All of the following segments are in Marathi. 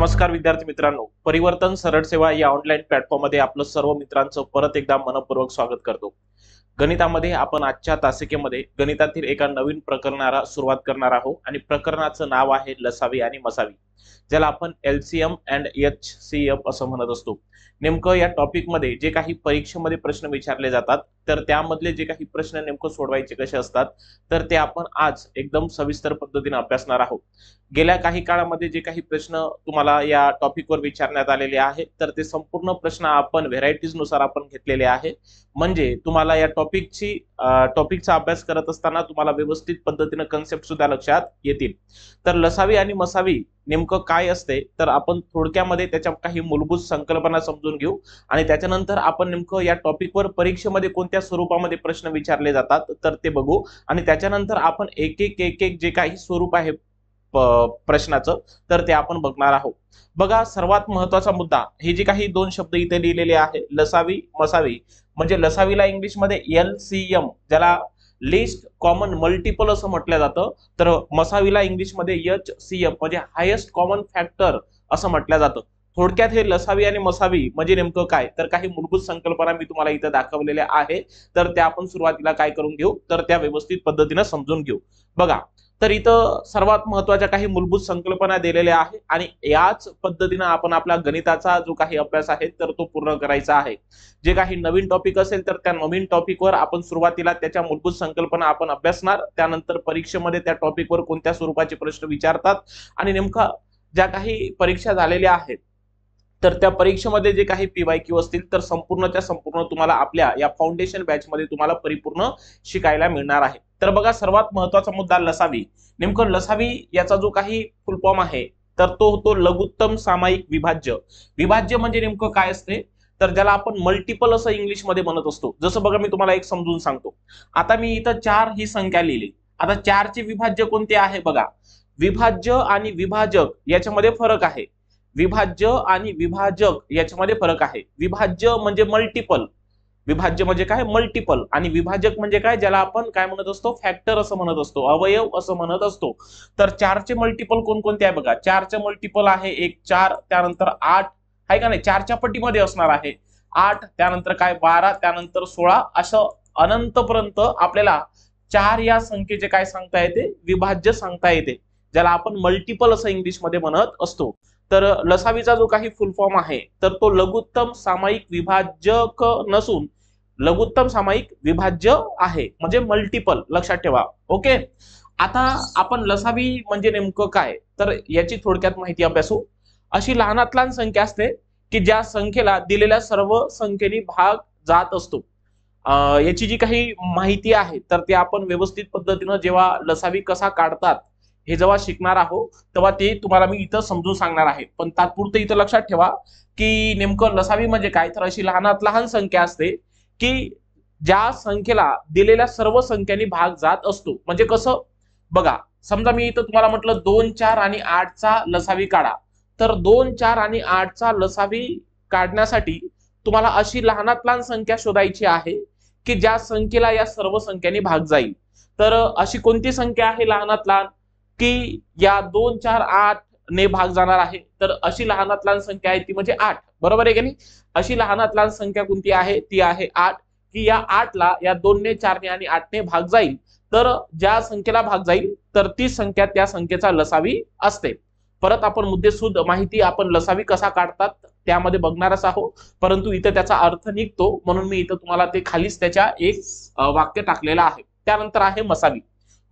नमस्कार विद्यार्थी मित्रांनो, परिवर्तन सरळ सेवा या ऑनलाईन प्लॅटफॉर्म मध्ये आपलं सर्व मित्रांचं परत एकदा मनपूर्वक स्वागत करतो। गणितामध्ये आपण आजच्या तासिकेमध्ये गणितातील एका नवीन प्रकरणाला सुरुवात करणार आहोत आणि प्रकरणाचं नाव आहे लसावी आणि मसावी, ज्याला आपण LCM अँड HCF असं म्हणत असतो। नेमकं या टॉपिक मध्ये जे काही परीक्षेमध्ये प्रश्न विचारले जातात तर त्यामधले जे काही प्रश्न नेमकं सोडवायचे कसे असतात तर ते आपण आज एकदम सविस्तर पद्धतीने अभ्यासणार आहोत। गेल्या काही काळामध्ये जे काही प्रश्न तुम्हाला या टॉपिकवर विचारण्यात आलेले आहेत तर ते संपूर्ण प्रश्न आपण व्हेरायटीज नुसार आपण घेतलेले आहे, म्हणजे तुम्हाला या टॉपिकचा अभ्यास करत असताना तुम्हाला व्यवस्थित पद्धतीने कन्सेप्ट सुद्धा लक्षात येतील। तर लसावी आणि मसावी नेमकं काय असते तर आपण थोडक्यामध्ये त्याच्या काही मूलभूत संकल्पना समजून घेऊ आणि त्याच्यानंतर आपण नेमकं या टॉपिकवर परीक्षेमध्ये कोणत्या स्वरूपामध्ये प्रश्न विचारले जातात तर ते बघू आणि त्याच्यानंतर आपण एक एक जे काही स्वरूप आहे प्रश्नाचं तर ते आपण बघणार आहोत। बघा, सर्वात महत्त्वाचा मुद्दा, हे जे काही दोन शब्द इथे लिहिलेले आहे लसावी मसावी, म्हणजे लसावीला इंग्लिश मध्ये LCM ज्याला लिस्ट कॉमन मल्टिपल असं म्हटलं जातं, तर मसावीला इंग्लिश मध्ये HCF म्हणजे हायेस्ट कॉमन फॅक्टर असं म्हटलं जातं। थोडक्यात हे लसावी आणि मसावी म्हणजे नेमकं काय तर काही मूलभूत संकल्पना मी तुम्हाला इथे दाखवलेल्या आहे, तर त्या आपण सुरुवातीला काय करून घेऊ तर त्या व्यवस्थित पद्धतीने समजून घेऊ। बघा, तर इथं सर्वात महत्त्वाच्या काही मूलभूत संकल्पना दिलेल्या आहे आणि याच पद्धतीने आपण आपला गणिताचा जो काही अभ्यास आहे तर तो पूर्ण करायचा आहे। जे काही नवीन टॉपिक असेल तर त्या नवीन टॉपिकवर आपण सुरुवातीला त्याच्या मूलभूत संकल्पना आपण अभ्यासणार, त्यानंतर परीक्षेमध्ये त्या टॉपिकवर कोणत्या स्वरूपाचे प्रश्न विचारतात आणि नेमका ज्या काही परीक्षा झालेल्या आहेत तर त्या परीक्षेमध्ये जे काही PYQ असतील तर संपूर्णच्या संपूर्ण तुम्हाला आपल्या या फाउंडेशन बॅच मध्ये तुम्हाला परिपूर्ण शिकायला मिळणार आहे। तर बघा, सर्वात महत्त्वाचा मुद्दा लसावी। नेमकं लसावी याचा जो काही फुल फॉर्म आहे तर तो होतो लघुत्तम सामायिक विभाज्य। विभाज्य म्हणजे नेमकं काय असते तर ज्याला आपण मल्टिपल असं इंग्लिश मध्ये म्हणत असतो। जसं बघा, मी तुम्हाला एक समजून सांगतो। आता मी इथं 4 ही संख्या लिहिली, आता 4 चे विभाज्य कोणते आहे बघा, विभाज्य आणि विभाजक याच्यामध्ये फरक आहे। विभाज्य आणि विभाजक याच्यामध्ये फरक आहे। विभाज्य म्हणजे मल्टिपल, विभाज्य म्हणजे काय मल्टिपल, आणि विभाजक म्हणजे काय ज्याला आपण काय म्हणत असतो फॅक्टर असं म्हणत असतो, अवयव असं म्हणत असतो। तर 4 चे मल्टिपल कोणकोणते आहे बघा, 4 चे मल्टिपल आहे 1 4, त्यानंतर 8 आहे का नाही, 4 च्या पटीमध्ये असणार आहे 8, त्यानंतर काय 12, त्यानंतर 16, असं अनंतपर्यंत आपल्याला 4 या संख्येचे काय सांगता येते विभाज्य सांगता येते, ज्याला आपण मल्टिपल असं इंग्लिश मध्ये म्हणत असतो। तर लसावीचा जो काही फुल फॉर्म आहे तर तो लघुत्तम सामायिक विभाजक नसून लघुत्तम सामायिक विभाज्य आहे, म्हणजे मल्टिपल, लक्षात ठेवा। ओके, आता आपण लसावी म्हणजे नेमकं काय तर याची थोडक्यात माहिती अभ्यासू। अशी लहानात लहान संख्या असते की ज्या संख्येला दिलेल्या सर्व संख्येने भाग जात असतो। याची जी काही माहिती आहे तर ते आपण व्यवस्थित पद्धतीने जेव्हा लसावी कसा काढतात हे जेव्हा शिकणार आहोत तेव्हा ते तुम्हाला मी इथं समजून सांगणार आहे। पण तात्पुरतं इथं लक्षात ठेवा की नेमकं लसावी म्हणजे काय तर अशी लहानात लहान संख्या असते की ज्या संख्येला दिलेल्या सर्व संख्यांनी भाग जात असतो। म्हणजे कसं बघा, समजा मी इथं तुम्हाला म्हटलं 2 4 आणि 8 चा लसावी काढा, तर 2 4 आणि 8 चा लसावी काढण्यासाठी तुम्हाला अशी लहानात लहान संख्या शोधायची आहे की ज्या संख्येला या सर्व संख्यांनी भाग जाईल। तर अशी कोणती संख्या आहे लहानात लहान की या 2 4 8 ने भाग जाणार आहे, तर अशी लहानात लहान संख्या आहे ती म्हणजे 8, बरोबर आहे की नाही। अशी लहानात लहान संख्या कोणती आहे ती आहे 8, की या 8 ला या 2 ने 4 ने आणि 8 ने भाग जाईल, तर ज्या संख्येला भाग जाईल तर ती संख्या त्या संख्येचा लसावी असते। परत आपण मुद्देसूद माहिती आपण लसावी कसा काढतात त्यामध्ये बघणारच आहोत, परंतु इथे त्याचा अर्थ निघतो म्हणून मी इथं तुम्हाला ते खालीच त्याच्या एक वाक्य टाकलेलं आहे। त्यानंतर आहे मसावी।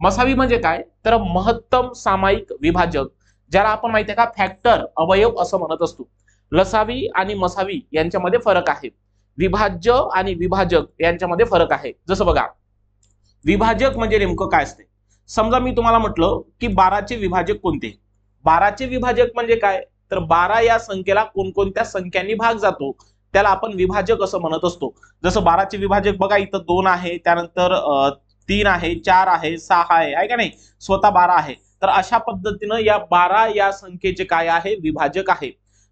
मसावी म्हणजे काय तर महत्तम सामायिक विभाजक, ज्याला आपण माहिती आहे का फॅक्टर, अवयव असं म्हणत असतो। लसावी आणि मसावी यांच्यामध्ये फरक आहे, विभाज्य आणि विभाजक यांच्यामध्ये फरक आहे। जसं बघा, विभाजक म्हणजे नेमकं काय असते, समजा मी तुम्हाला म्हटलं की 12 चे विभाजक कोणते, 12 चे विभाजक म्हणजे काय तर 12 या संख्येला कोणकोणत्या संख्यांनी भाग जातो त्याला आपण विभाजक असं म्हणत असतो। जसं 12 चे विभाजक बघा, इथं 2 आहे, त्यानंतर 3 आहे, 4 आहे, 6 आहे का नाही, स्वतः 12 आहे। तर अशा पद्धतीनं या 12 या संख्येचे काय आहे विभाजक आहे।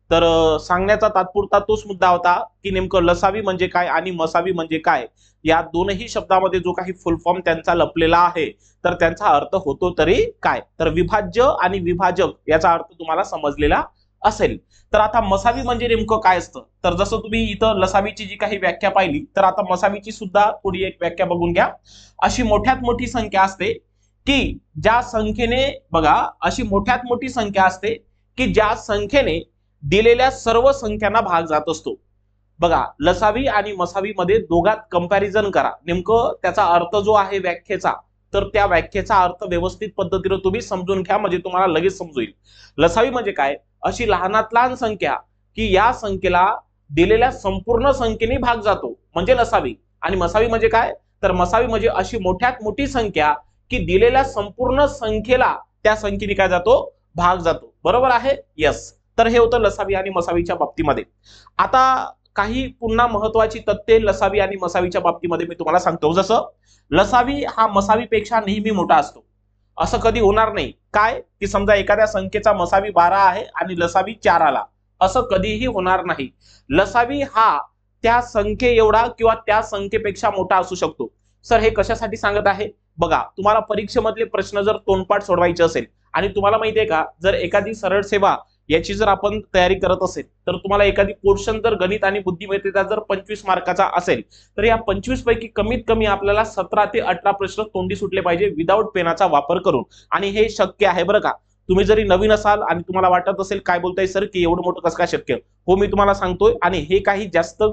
तर सांगण्याचा तात्पुरता तोच मुद्दा होता की नेमकं लसावी म्हणजे काय आणि मसावी म्हणजे काय, या दोनही शब्दामध्ये जो काही फुल फॉर्म त्यांचा लपलेला आहे तर त्यांचा अर्थ होतो तरी काय, तर विभाज्य आणि विभाजक याचा अर्थ तुम्हाला समजलेला असेल. तर आता मसावी म्हणजे नेमकं काय असतं, तर जसं तुम्ही इथं लसावीची जी काही व्याख्या पाहिली, तर आता मसावीची सुद्धा थोडी एक व्याख्या बघून घ्या. अशी मोठ्यात मोठी संख्या असते की ज्या संख्येने, बघा, अशी मोठ्यात मोठी संख्या असते की ज्या संख्येने दिलेल्या सर्व संख्यांना भाग जात असतो. बघा, लसावी आणि मसावी मध्ये दोघात कंपॅरिझन करा, नेमकं त्याचा अर्थ जो आहे व्याख्येचा, तर त्या व्याख्येचा अर्थ व्यवस्थित पद्धतीने तुम्ही समजून घ्या, म्हणजे तुम्हाला लगेच समजेल. लसावी म्हणजे काय, अशी लहानात लहान संख्या की या संख्येला दिलेल्या संपूर्ण संख्येने भाग जातो म्हणजे लसावी. आणि मसावी म्हणजे काय, तर मसावी म्हणजे अशी मोठ्यात मोठी संख्या की दिलेल्या संपूर्ण संख्येला त्या संख्येने काय जातो, भाग जातो. बरोबर आहे, यस. तर हे होतं लसावी आणि मसावीच्या बाबतीमध्ये. आता काही पुन्हा महत्वाची तथ्ये लसावी आणि मसावीच्या बाबतीमध्ये मी तुम्हाला सांगतो. जसं लसावी हा मसावीपेक्षा नेहमी मोठा असतो, असं कधी होणार नाही. काय की समजा एखाद्या संख्येचा मसावी 12 आहे आणि लसावी 4 आला, असं कधीही होणार नाही. लसावी हा त्या संख्ये एवढा किंवा त्या संख्येपेक्षा मोठा असू शकतो. सर हे कशासाठी सांगत आहे, बघा, तुम्हाला परीक्षेमधले प्रश्न जर तोंडपाठ सोडवायचे असेल आणि तुम्हाला माहितीये का, जर एखादी सरळ सेवा याची जर आपण तयारी करत असेल, तर तुम्हाला एखादी पोर्शन जर गणित आणि बुद्धिमत्तेचा जर 25 मार्काचा असेल, तर या 25 पैकी कमीत कमी आपल्याला 17 ते 18 प्रश्न तोंडी सुटले पाहिजे विदाऊट पेनाचा वापर करून. आणि हे शक्य आहे बरं का. तुम्ही जरी नवीन असाल आणि तुम्हाला वाटत असेल काय बोलताय सर की एवढं मोठं कसं काय शक्य, हो मी तुम्हाला सांगतोय. आणि हे काही जास्त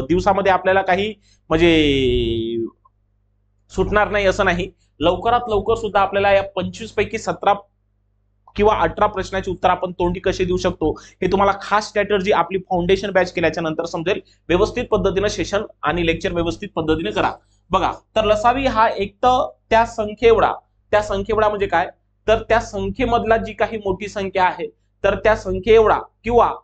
दिवसामध्ये आपल्याला काही म्हणजे सुटणार नाही असं नाही. लवकरात लवकर सुद्धा आपल्याला या 25 पैकी 17 किंवा 18 प्रश्नाची उत्तर आपण तोंडी कशी देऊ शकतो हे तुम्हाला खास स्ट्रॅटर्जी आपली फाउंडेशन बॅच केल्याच्या नंतर समजेल. व्यवस्थित पद्धतीने सेशन आणि लेक्चर व्यवस्थित पद्धतीने करा. बघा, तर लसावी हा एक तर त्या संख्येएवढा म्हणजे काय, तर त्या संख्येमधला जी काही मोठी संख्या आहे तर त्या संख्येएवढा किंवा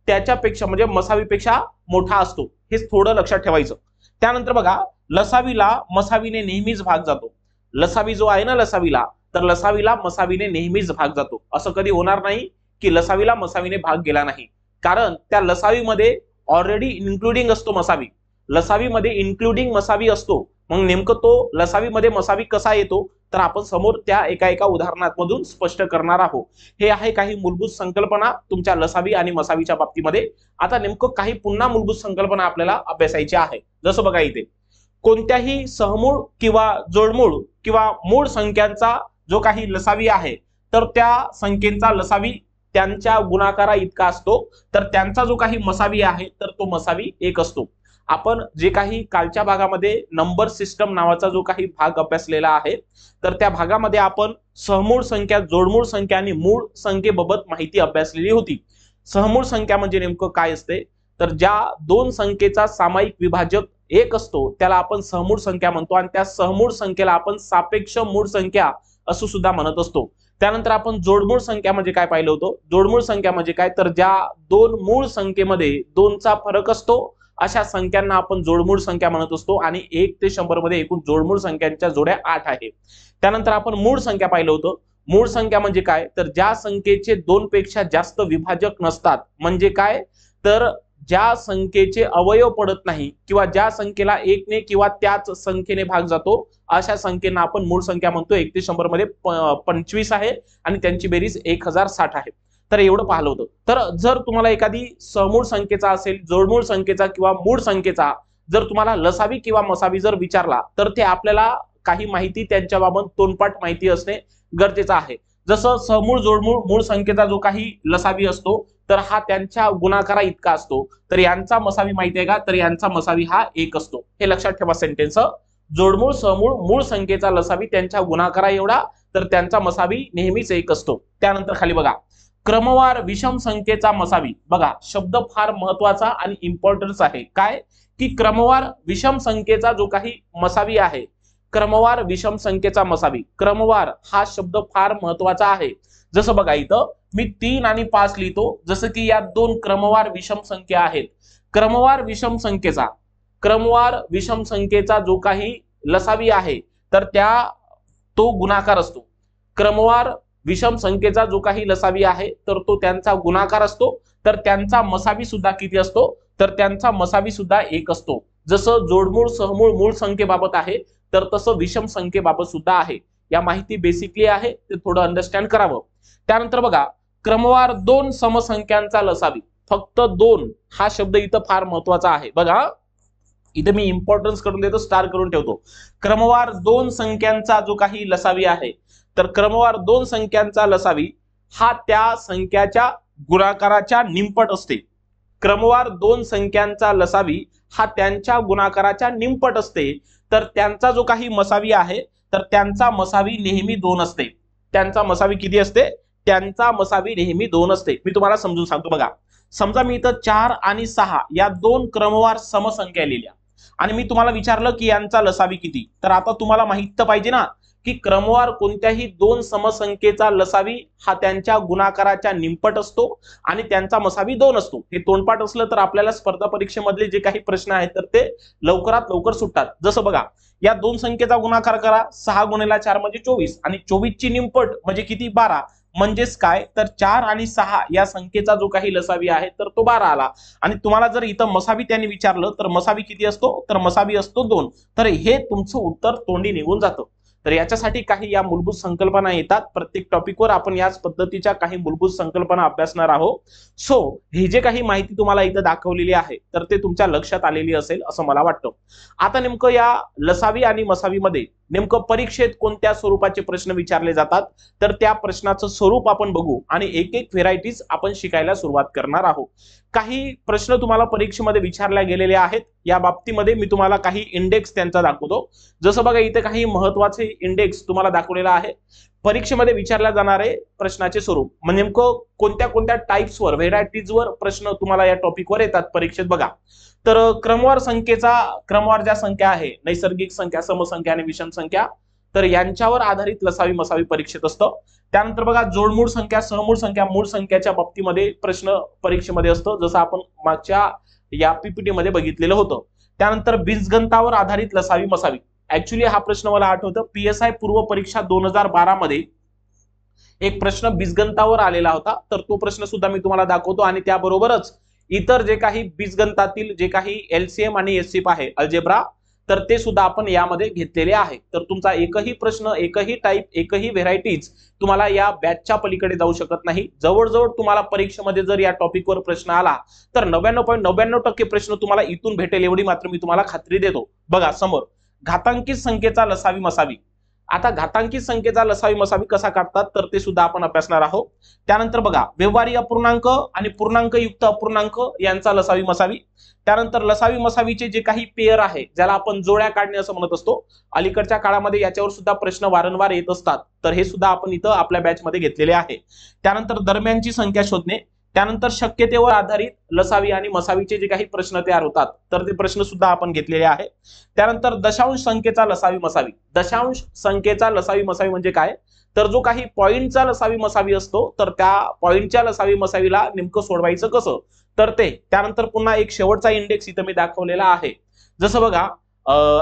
त्याच्यापेक्षा म्हणजे मसावीपेक्षा मोठा असतो, हे थोडं लक्षात ठेवायचं. त्यानंतर बघा, लसावीला मसावीने नेहमीच भाग जातो. लसावी जो आहे ना लसावीला, तर लसावीला मसावीने नेहमीच भाग जातो. असं कधी होणार नाही की लसावीला मसावीने भाग गेला नाही, कारण त्या लसावीमध्ये ऑलरेडी इन्क्लुडिंग असतो मसावी. लसावीमध्ये इन्क्लुडिंग मसावी असतो. मग नेमकं तो लसावीमध्ये मसावी कसा येतो, तर आपण समोर त्या एका उदाहरणामधून स्पष्ट करणार आहोत. हे आहे काही मूलभूत संकल्पना तुमच्या लसावी आणि मसावीच्या बाबतीमध्ये. आता नेमकं काही पुन्हा मूलभूत संकल्पना आपल्याला अभ्यासायच्या आहे. जसं बघा, इथे कोणत्याही सहमूळ किंवा जोडमूळ किंवा मूळ संख्यांचा जो काही लसावी आहे, तर त्या संख्येचा लसावी त्यांच्या गुणाकारा इतका असतो, तर त्यांचा जो काही मसावी आहे तर तो मसावी 1 असतो. आपण जे काही कालच्या भागामध्ये नंबर सिस्टम नावाचा जो काही भाग अभ्यासलेला आहे, तर त्या भागामध्ये आपण सहमूळ संख्या, जोडमूळ संख्या आणि मूळ संख्येबाबत माहिती अभ्यासलेली होती. सहमूळ संख्या म्हणजे नेमकं काय असते, तर ज्या दोन संख्येचा सामायिक विभाजक 1 असतो त्याला आपण सहमूळ संख्या म्हणतो, आणि त्या सहमूळ संख्येला आपण सापेक्ष मूळ संख्या असं सुद्धा म्हणत असतो. त्यानंतर आपण जोडमूळ संख्या म्हणजे काय पाहिलं होतं. जोडमूळ संख्या म्हणजे काय, तर ज्या दोन मूळ संख्येमध्ये 2चा फरक असतो अशा संख्यांना आपण जोडमूळ संख्या म्हणत असतो. आणि 1 ते 100 मध्ये एकूण जोडमूळ संख्यांच्या जोड्या 8 आहे. त्यानंतर आपण मूळ संख्या पाहिलं होतं. मूळ संख्या म्हणजे काय, तर ज्या संख्येचे 2 पेक्षा जास्त विभाजक नसतात. म्हणजे काय, तर ज्या संख्येचे अवयव पडत नाही किंवा ज्या संख्येला 1 ने किंवा त्याच संख्येने भाग जातो अशा संख्येना आपण मूळ संख्या म्हणतो. 1 ते 100 मध्ये 25 आहे आणि त्यांची बेरीज 1060 आहे. तर एवढं पाहिलं होतं. तर जर तुम्हाला एखादी समूळ संख्येचा असेल, जोडमूळ संख्येचा किंवा मूळ संख्येचा जर तुम्हाला लसावी किंवा मसावी जर विचारला, तर ते आपल्याला काही माहिती त्यांच्याबाबत तोंडपाठ माहिती असणे गरजेचं आहे. जसं समूळ, जोडमूळ, मूळ संख्येचा जो काही लसावी असतो तर हा त्यांच्या गुणाकारा इतका असतो. तर यांचा मसावी माहिती आहे का, तर यांचा मसावी हा 1 असतो. हे लक्षात ठेवा सेंटेन्स. जोडमूळ, समूळ, मूळ संख्येचा लसावी त्यांच्या गुणाकारा एवढा, तर त्यांचा मसावी नेहमीच 1 असतो. त्यानंतर खाली बघा, क्रमवार विषम संख्येचा मसावी. बघा, शब्द फार महत्वाचा आणि इम्पॉर्टन्स आहे. काय की क्रमवार विषम संख्येचा जो काही मसावी आहे, क्रमवार विषम संख्येचा मसावी. क्रमवार हा शब्द फार महत्वाचा आहे. जसं बघा, इथं मी 3 आणि 5 लिहितो, जसं की या 2 क्रमवार विषम संख्या आहेत. क्रमवार विषम संख्येचा जो काही लसावी आहे तर तो गुणाकार असतो. क्रमवार विषम संख्येचा जो काही लसावी आहे तर तो त्यांचा गुणाकार असतो. तर त्यांचा मसावी सुद्धा किती असतो, तर त्यांचा मसावी सुद्धा 1 असतो. जसं जोडमूळ, सहमूळ, मूळ संख्येबाबत आहे, तर तसं विषम संख्येबाबत सुद्धा आहे. या माहिती बेसिकली आहे, ते थोडं अंडरस्टँड करावं. त्यानंतर बघा, क्रमवार दोन समसंख्यांचा लसावी. फक्त दोन हा शब्द इथं फार महत्वाचा आहे बघा. इथे मी इम्पॉर्टन्स करून देतो, स्टार करून ठेवतो. क्रमवार दोन संख्यांचा जो काही लसावी आहे, तर क्रमवार दोन संख्यांचा लसावी हा त्या संख्याच्या गुणाकाराच्या निमपट असते. क्रमवार दोन संख्यांचा लसावी हा त्यांच्या गुणाकाराच्या निमपट असते. तर त्यांचा जो काही मसावी आहे, तर त्यांचा मसावी नेहमी दोन असते. त्यांचा मसावी किती असते? त्यांचा मसावी नेहमी दोन असते. मी तुम्हाला समजून सांगतो बघा. समजा मी इथं 4 आणि 6 या दोन क्रमवार समसंख्या लिहिल्या आणि मी तुम्हाला विचारलं की यांचा लसावी किती. तर आता तुम्हाला माहित तर पाहिजे ना की क्रमवार कोणत्याही दोन समसंख्येचा लसावी हा त्यांच्या गुणाकाराच्या निमपट असतो आणि त्यांचा मसावी दोन असतो. हे तोंडपाठ असलं तर आपल्याला स्पर्धा परीक्षेमधले जे काही प्रश्न आहेत तर ते लवकरात लवकर सुटतात. जसं बघा, या दोन संख्येचा गुणाकार करा, 6 गुणिले 4 म्हणजे 24 आणि 24 ची निमपट म्हणजे किती? 12. म्हणजेच काय? तर 4 आणि 6 या संख्येचा जो काही लसावी आहे तर तो 12 आला. आणि तुम्हाला जर इथं मसावी त्यांनी विचारलं तर मसावी किती असतो? तर मसावी असतो 2. तर हे तुमचं उत्तर तोंडी निघून जातं. तर याच्यासाठी काही या मूलभूत संकल्पना येतात. प्रत्येक टॉपिकवर आपण याच पद्धतीच्या काही मूलभूत संकल्पना अभ्यासणार आहोत. सो ही जे काही माहिती तुम्हाला इथं दाखवलेली आहे तर ते तुमच्या लक्षात आलेली असेल असं मला वाटतं. आता नेमकं या लसावी आणि मसावीमध्ये नेमकं परीक्षेत कोणत्या स्वरूपाचे प्रश्न विचारले जातात तर त्या प्रश्नाचं स्वरूप आपण बघू आणि एक एक व्हेरायटीज आपण शिकायला सुरुवात करणार आहोत. काही प्रश्न तुम्हाला परीक्षेमध्ये विचारले गेलेले आहेत. या बाबतीमध्ये मी तुम्हाला काही इंडेक्स त्यांचा दाखवतो. जसं बघा, इथे काही महत्वाचे इंडेक्स तुम्हाला दाखवलेला आहे. परीक्षेमध्ये विचारल्या जाणारे प्रश्नाचे स्वरूप म्हणजे नेमकं कोणत्या कोणत्या टाइप्सवर, व्हेरायटीजवर प्रश्न तुम्हाला या टॉपिकवर येतात परीक्षेत बघा. तर क्रमवार ज्या संख्या आहे, नैसर्गिक संख्या, समसंख्या आणि विषम संख्या, तर यांच्यावर आधारित लसावी मसावी परीक्षेत असतं. त्यानंतर बघा, जोडमूळ संख्या, सहमूळ संख्या, मूळ संख्याच्या बाबतीमध्ये प्रश्न परीक्षेमध्ये असतो, जसं आपण मागच्या या पीपीटी मध्ये बघितलेलं होतं. त्यानंतर बीजगणितावर आधारित लसावी मसावी. ऍक्च्युली हा प्रश्न मला आठवतं, पीएसआय पूर्व परीक्षा 2012 मध्ये एक प्रश्न बीजगणितावर आलेला होता. तर तो प्रश्न सुद्धा मी तुम्हाला दाखवतो आणि त्याबरोबरच इतर जे काही बीजगणितातील जे काही एलसीएम आणि एचसीएफ आहे, अल्जेब्रा, तर ते सुद्धा आपण यामध्ये घेतलेले आहे. तर तुमचा एकही प्रश्न, एकही टाइप, एकही व्हेरायटीज तुम्हाला या बॅचच्या पलीकडे जाऊ शकत नाही. जवळजवळ तुम्हाला परीक्षेमध्ये जर या टॉपिकवर प्रश्न आला तर 99.99% प्रश्न तुम्हाला इथून भेटेल एवढी मात्र मी तुम्हाला खात्री देतो. बघा समोर, घातांकित संख्येचा लसावी मसावी. आता घातांकित संख्येचा लसावी मसावी कसा काढतात तर ते सुद्धा आपण अभ्यासणार आहोत. त्यानंतर बघा, व्यवहारी अपूर्णांक आणि पूर्णांक युक्त अपूर्णांक यांचा लसावी मसावी. त्यानंतर लसावी मसावीचे जे काही पेयर आहे, ज्याला आपण जोड्या काढणे असं म्हणत असतो, अलीकडच्या काळामध्ये याच्यावर सुद्धा प्रश्न वारंवार येत असतात. तर हे सुद्धा आपण इथं आपल्या बॅच मध्ये घेतलेले आहे. त्यानंतर दरम्यानची संख्या शोधणे. त्यानंतर शक्यतेवर आधारित लसावी आणि मसावीचे जे काही प्रश्न तयार होतात तर ते प्रश्न सुद्धा आपण घेतलेले आहे. त्यानंतर दशांश संख्येचा लसावी मसावी. दशांश संख्येचा लसावी मसावी म्हणजे काय? तर जो काही पॉइंटचा लसावी मसावी असतो तर त्या पॉइंटच्या लसावी मसावीला नेमकं सोडवायचं कसं तर ते. त्यानंतर पुन्हा एक शेवटचा इंडेक्स इथं मी दाखवलेला आहे. जसं बघा,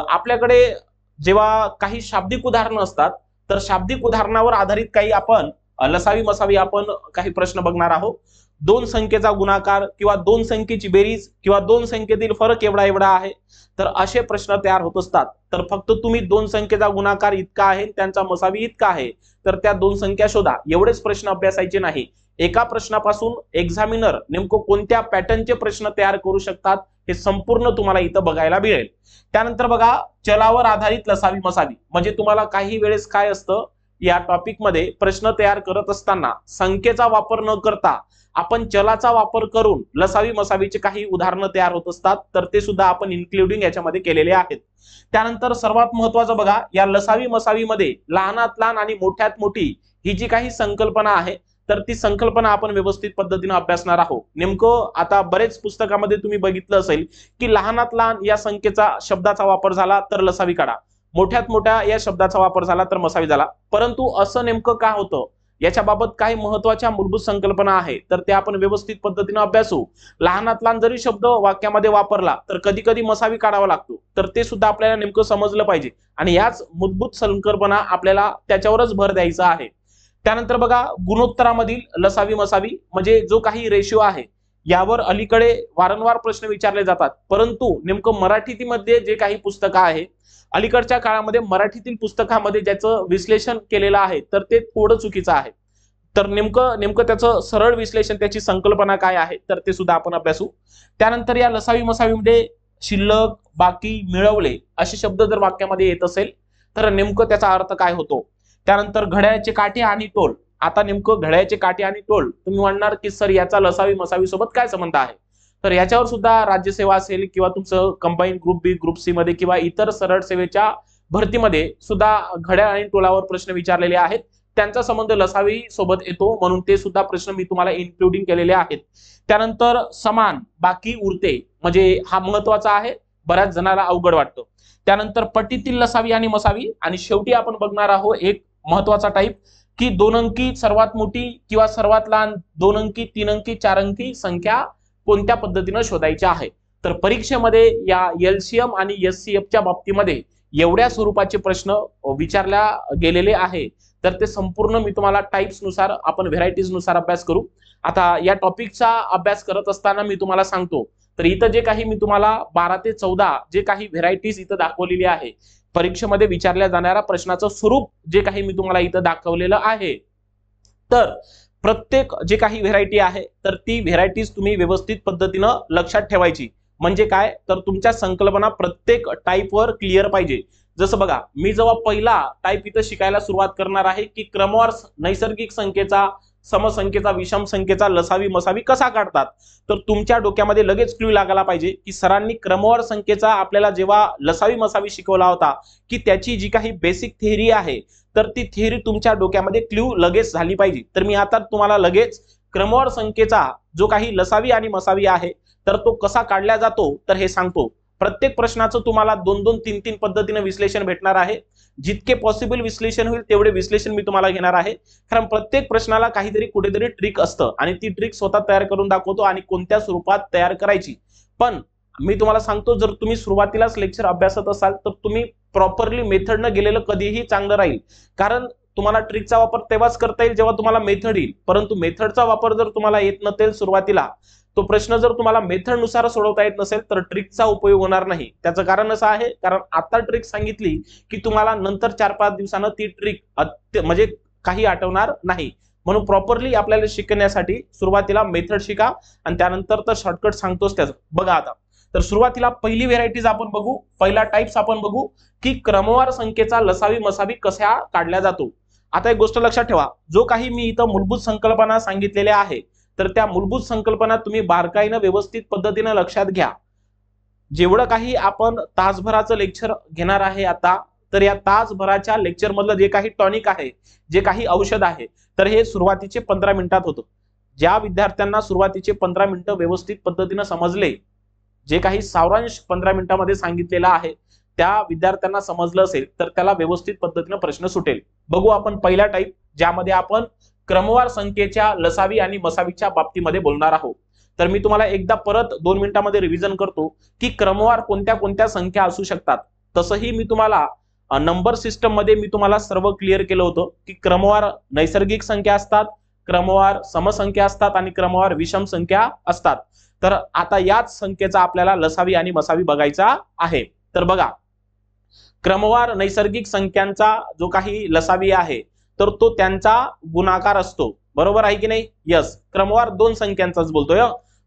आपल्याकडे जेव्हा काही शाब्दिक उदाहरणं असतात तर शाब्दिक उदाहरणावर आधारित काही आपण लसावी मसावी आपण काही प्रश्न बघणार आहोत. दोन संख्येचा गुणाकार किंवा दोन संख्येची बेरीज किंवा दोन संख्येतील फरक एवढा एवढा आहे, तर असे प्रश्न तयार होत असतात. तर फक्त तुम्ही दोन संख्येचा गुणाकार इतका आहे, त्यांचा मसावी इतका आहे, तर त्या दोन संख्या शोधा, एवढेच प्रश्न अभ्यासायचे नाही. एका प्रश्नापासून एक्झामिनर नेमकं कोणत्या पॅटर्नचे प्रश्न तयार करू शकतात हे संपूर्ण तुम्हाला इथं बघायला मिळेल. त्यानंतर बघा, चलावर आधारित लसावी मसावी म्हणजे तुम्हाला काही वेळेस काय असतं, या टॉपिक मध्ये प्रश्न तयार करत असताना संख्येचा वापर न करता आपण चलाचा वापर करून लसावी मसावीचे काही उदाहरणं तयार होत असतात. तर ते सुद्धा आपण इन्क्लुडिंग याच्यामध्ये केलेले आहेत. त्यानंतर सर्वात महत्वाचं बघा, या लसावी मसावीमध्ये लहानात लहान आणि मोठ्यात मोठी ही जी काही संकल्पना आहे तर ती संकल्पना आपण व्यवस्थित पद्धतीने अभ्यासणार आहोत. नेमकं आता बरेच पुस्तकामध्ये तुम्ही बघितलं असेल की लहानात लहान या संख्येचा शब्दाचा वापर झाला तर लसावी काढा, मोठ्यात मोठ्या या शब्दाचा वापर झाला तर मसावी झाला. परंतु असं नेमकं का होतं, याच्याबाबत काही महत्वाच्या मूलभूत संकल्पना आहे तर ते आपण व्यवस्थित पद्धतीने अभ्यासू. लहानात लहान जरी शब्द वाक्यामध्ये वापरला तर कधी कधी मसावी काढावा लागतो, तर ते सुद्धा आपल्याला नेमकं समजलं पाहिजे आणि याच मूलभूत संकल्पना आपल्याला त्याच्यावरच भर द्यायचा आहे. त्यानंतर बघा, गुणोत्तरामधील लसावी मसावी म्हणजे जो काही रेशिओ आहे यावर अलीकडे वारंवार प्रश्न विचारले जातात. परंतु नेमकं मराठीमध्ये जे काही पुस्तकं आहे, अलीकडच्या काळामध्ये मराठीतील पुस्तकामध्ये ज्याचं विश्लेषण केलेलं आहे तर ते थोडं चुकीचं आहे. तर नेमकं नेमकं त्याचं सरळ विश्लेषण, त्याची संकल्पना काय आहे, तर ते सुद्धा आपण अभ्यासू. त्यानंतर या लसावी मसावीमध्ये शिल्लक, बाकी, मिळवले असे शब्द जर वाक्यामध्ये येत असेल तर नेमकं त्याचा अर्थ काय होतो. त्यानंतर घड्याळाचे काठी आणि टोल. आता नेमकं घड्याळाचे काठी आणि टोल, तुम्ही म्हणणार की सर याचा लसावी मसावी सोबत काय संबंध आहे, तर याच्यावर सुद्धा राज्यसेवा असेल किंवा तुमचं कंबाईन ग्रुप बी, ग्रुप सी मध्ये किंवा इतर सरळ सेवेच्या भरतीमध्ये सुद्धा घड्याळ आणि टोलावर प्रश्न विचारलेले आहेत. त्यांचा संबंध लसावी सोबत येतो, म्हणून ते सुद्धा प्रश्न मी तुम्हाला इन्क्लुडिंग केलेले आहेत. त्यानंतर समान, बाकी, उरते, म्हणजे हा महत्वाचा आहे, बऱ्याच जणांना अवघड वाटतो. त्यानंतर पट्टीतील लसावी आणि मसावी, आणि शेवटी आपण बघणार आहोत एक महत्वाचा टाईप की 2 अंकी सर्वात मोठी किंवा सर्वात लहान 2 अंकी, 3 अंकी, 4 अंकी संख्या कोणत्या पद्धतीने शोधायची आहे. तर परीक्षेमध्ये या एलसीएम आणि एचसीएफच्या बाबतीमध्ये एवढ्या स्वरूपाचे प्रश्न विचारल्या गेलेले आहे, तर ते संपूर्ण मी तुम्हाला टाइप्स नुसार, आपण व्हेरायटीज नुसार अभ्यास करू. आता या टॉपिकचा अभ्यास करत असताना मी तुम्हाला सांगतो, तर इथं जे काही मी तुम्हाला 12 ते 14 जे काही व्हेरायटीज इथं दाखवलेली आहे, परीक्षेमध्ये विचारल्या जाणाऱ्या प्रश्नाचं स्वरूप जे काही मी तुम्हाला इथं दाखवलेलं आहे, तर प्रत्येक जे काही व्हेरायटी आहे तर ती व्हेरायटीज तुम्ही व्यवस्थित पद्धतीनं लक्षात ठेवायची. म्हणजे काय, तर तुमच्या संकल्पना प्रत्येक टाईपवर क्लिअर पाहिजे. जसं बघा, मी जेव्हा पहिला टाईप इथं शिकायला सुरुवात करणार आहे की क्रमवार नैसर्गिक संख्येचा, समसंख्येचा, विषम संख्येचा लसावी मसावी कसा काढतात, तर तुमच्या डोक्यामध्ये लगेच क्लू लागायला पाहिजे की सरांनी क्रमवार संख्येचा आपल्याला जेव्हा लसावी मसावी शिकवला होता की त्याची जी काही बेसिक थिअरी आहे, तर ती थिअरी तुमच्या डोक्यामध्ये क्लू लगेच झाली पाहिजे. तर मी आता तुम्हाला लगेच क्रमवार संख्येचा जो काही लसावी आणि मसावी आहे तर तो कसा काढला जातो तर हे सांगतो. प्रत्येक प्रश्नाचं तुम्हाला 2-2, 3-3 पद्धतीने विश्लेषण भेटणार आहे. जितके पॉसिबल विश्लेषण होईल तेवढे विश्लेषण मी तुम्हाला घेणार आहे, कारण प्रत्येक प्रश्नाला काहीतरी कुठेतरी ट्रिक असतं आणि ती ट्रिक स्वतः तयार करून दाखवतो आणि कोणत्या स्वरूपात तयार करायची. पण मी तुम्हाला सांगतो, जर तुम्ही सुरुवातीलाच लेक्चर अभ्यासत असाल तर तुम्ही प्रॉपरली मेथडनं गेलेलं कधीही चांगलं राहील, कारण तुम्हाला ट्रिकचा वापर तेव्हाच करता येईल जेव्हा तुम्हाला मेथड येईल. परंतु मेथडचा वापर जर तुम्हाला येत नसेल सुरुवातीला, तो प्रश्न जर तुम्हाला मेथड नुसार सोडवता येत नसेल तर ट्रिकचा उपयोग होणार नाही. त्याचं कारण असं आहे, कारण आता ट्रिक सांगितली की तुम्हाला नंतर 4-5 दिवसानं ती ट्रिक म्हणजे काही आठवणार नाही. म्हणून प्रॉपरली आपल्याला शिकण्यासाठी सुरुवातीला मेथड शिका आणि त्यानंतर तर शॉर्टकट सांगतोच त्याचं. बघा आता, तर सुरुवातीला पहिली व्हेरायटीज आपण बघू, पहिला टाइप्स आपण बघू की क्रमवार संख्येचा लसावी मसावी कशा काढला जातो. आता एक गोष्ट लक्षात ठेवा, जो काही मी इथं मूलभूत संकल्पना सांगितलेल्या आहे तर त्या मूलभूत संकल्पना तुम्ही बारकाईनं व्यवस्थित पद्धतीने लक्षात घ्या. जेवढं काही आपण तासभराचं लेक्चर घेणार आहे आता, तर या तासभराच्या लेक्चर मधलं जे काही टॉनिक आहे, जे काही औषध आहे, तर हे सुरुवातीचे 15 मिनिटात होतं. ज्या विद्यार्थ्यांना सुरुवातीचे 15 मिनिटं व्यवस्थित पद्धतीने समजले, जे काही सारांश 15 मिनिटांमध्ये सांगितलेला आहे त्या विद्यार्थ्यांना समजलं असेल तर त्याला व्यवस्थित पद्धतीने प्रश्न सुटेल. बघू आपण पहिला टाईप, ज्यामध्ये आपण क्रमवार संख्येच्या लसावी आणि मसावीच्या बाबतीमध्ये बोलणार आहोत. तर मी तुम्हाला एकदा परत 2 मिनिटांमध्ये रिव्हिजन करतो की क्रमवार कोणत्या कोणत्या संख्या असू शकतात. तसंही मी तुम्हाला नंबर सिस्टम मध्ये मी तुम्हाला सर्व क्लिअर केलं होतं की क्रमवार नैसर्गिक संख्या असतात, क्रमवार समसंख्या असतात आणि क्रमवार विषम संख्या असतात. तर आता याच संख्येचा आपल्याला लसावी आणि मसावी बघायचा आहे. तर बघा, क्रमवार नैसर्गिक संख्यांचा जो काही लसावी आहे तर तो त्यांचा गुणाकार असतो, बरोबर आहे की नाही. यस, क्रमवार 2 संख्यांचाच बोलतोय.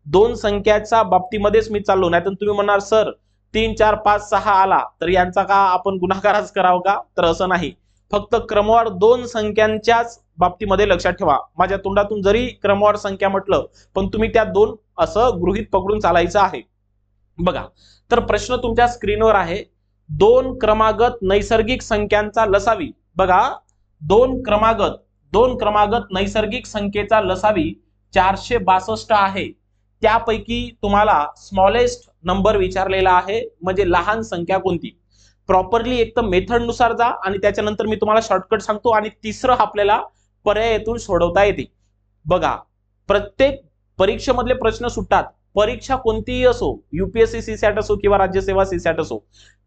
2 संख्याच्या बाबतीमध्येच मी चाललो, नाही तर तुम्ही म्हणणार सर 3, 4, 5, 6 आला तर यांचा का आपण गुणाकारच करावं का, तर असं नाही. फक्त क्रमवार 2 संख्यांच्याच बाबतीमध्ये लक्षात ठेवा. माझ्या तोंडातून जरी क्रमवार संख्या म्हटलं पण तुम्ही त्या 2 असं गृहीत पकडून चालायचं आहे. बघा, तर प्रश्न तुमच्या स्क्रीनवर आहे, 2 क्रमागत नैसर्गिक संख्यांचा लसावी. बघा, 2 क्रमागत नैसर्गिक संख्येचा लसावी 462 आहे. त्यापैकी तुम्हाला स्मॉलेस्ट नंबर विचारलेला आहे, म्हणजे लहान संख्या कोणती. प्रॉपरली एक तर मेथड नुसार जा आणि त्याच्यानंतर मी तुम्हाला शॉर्टकट सांगतो आणि तिसरं आपल्याला पर्यायातून सोडवता येते. बघा, प्रत्येक परीक्षेमधले प्रश्न सुटतात, परीक्षा कोणतीही असो, यूपीएससी सीसॅट असो किंवा राज्यसेवा सीसॅट असो,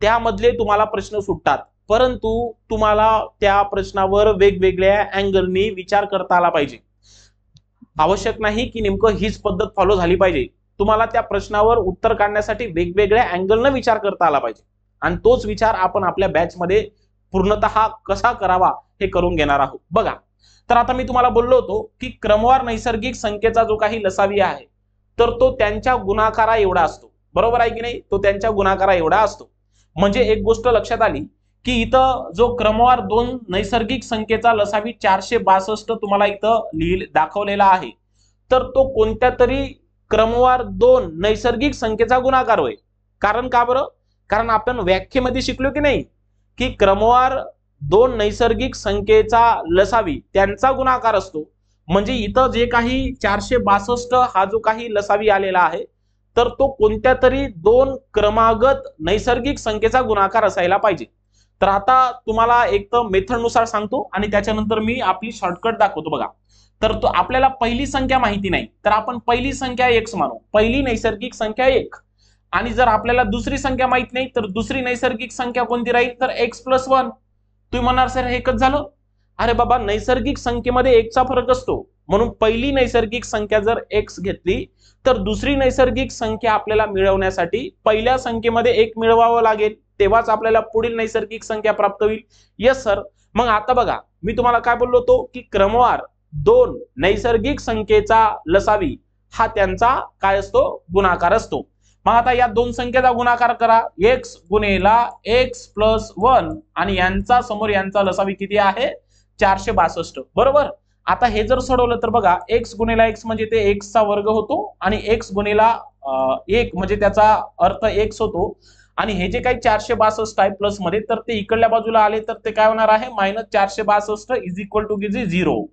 त्यामधले तुम्हाला प्रश्न सुटतात. परंतु तुम्हाला त्या प्रश्नावर वेगवेगळ्या अँगलनी विचार करता आला पाहिजे. आवश्यक नाही की नेमकं हीच पद्धत फॉलो झाली पाहिजे. तुम्हाला त्या प्रश्नावर उत्तर काढण्यासाठी वेगवेगळ्या अँगलनं विचार करता आला पाहिजे आणि तोच विचार आपण आपल्या बॅच मध्ये पूर्णतः कसा करावा हे करून घेणार आहोत. बघा, तर आता मी तुम्हाला बोललो होतो की क्रमवार नैसर्गिक संख्येचा जो काही लसावी आहे तर तो त्यांच्या गुणाकारा एवढा असतो, बरोबर आहे की नाही, तो त्यांच्या गुणाकारा एवढा असतो. म्हणजे एक गोष्ट लक्षात आली की इथं जो क्रमवार दोन नैसर्गिक संख्येचा लसावी 462 तुम्हाला इथं दाखवलेला आहे तर तो कोणत्या तरी क्रमवार दोन नैसर्गिक संख्येचा गुणाकार होय. कारण का बरं? कारण आपण व्याख्येमध्ये शिकलो की नाही की क्रमवार दोन नैसर्गिक संख्येचा लसावी त्यांचा गुणाकार असतो. म्हणजे इथं जे काही 462 हा जो काही लसावी आलेला आहे तर तो कोणत्या तरी दोन क्रमागत नैसर्गिक संख्येचा गुणाकार असायला पाहिजे. तर आता तुम्हाला एक तर मेथड नुसार सांगतो आणि त्याच्यानंतर मी आपली शॉर्टकट दाखवतो. बघा, तर तो आपल्याला पहिली संख्या माहिती नाही तर आपण पहिली संख्या x मानू, पहिली नैसर्गिक संख्या 1. आणि जर आपल्याला दुसरी संख्या माहित नाही तर दुसरी नैसर्गिक संख्या कोणती राहील तर x+1. तुम्ही म्हणणार सर हे एकच झालं. अरे बाबा, नैसर्गिक संख्येमध्ये एकचा फरक असतो म्हणून पहिली नैसर्गिक संख्या जर x घेतली तर दुसरी नैसर्गिक संख्या आपल्याला मिळवण्यासाठी पहिल्या संख्येमध्ये 1 मिळवावं लागेल, तेव्हाच आपल्याला पुढील नैसर्गिक संख्या प्राप्त होईल. Yes sir. मग आता बघा, मी तुम्हाला काय बोललो होतो की क्रमवार दोन नैसर्गिक संख्येचा लसावी हा त्यांचा काय असतो? गुणाकार असतो. मग आता या दोन संख्येचा गुणाकार करा, x गुणेला x+1 आणि यांचा समोर यांचा लसावी किती आहे? 462. बरोबर. आता हे जर सोडवलं तर बघा, x गुणेला x म्हणजे ते x चा वर्ग होतो आणि x गुणेला 1 म्हणजे त्याचा अर्थ x होतो आणि हे जे काही 462 आहे प्लस मध्ये तर ते इकडल्या बाजूला आले तर ते काय होणार आहे? -462 इज इक्वल टू 0.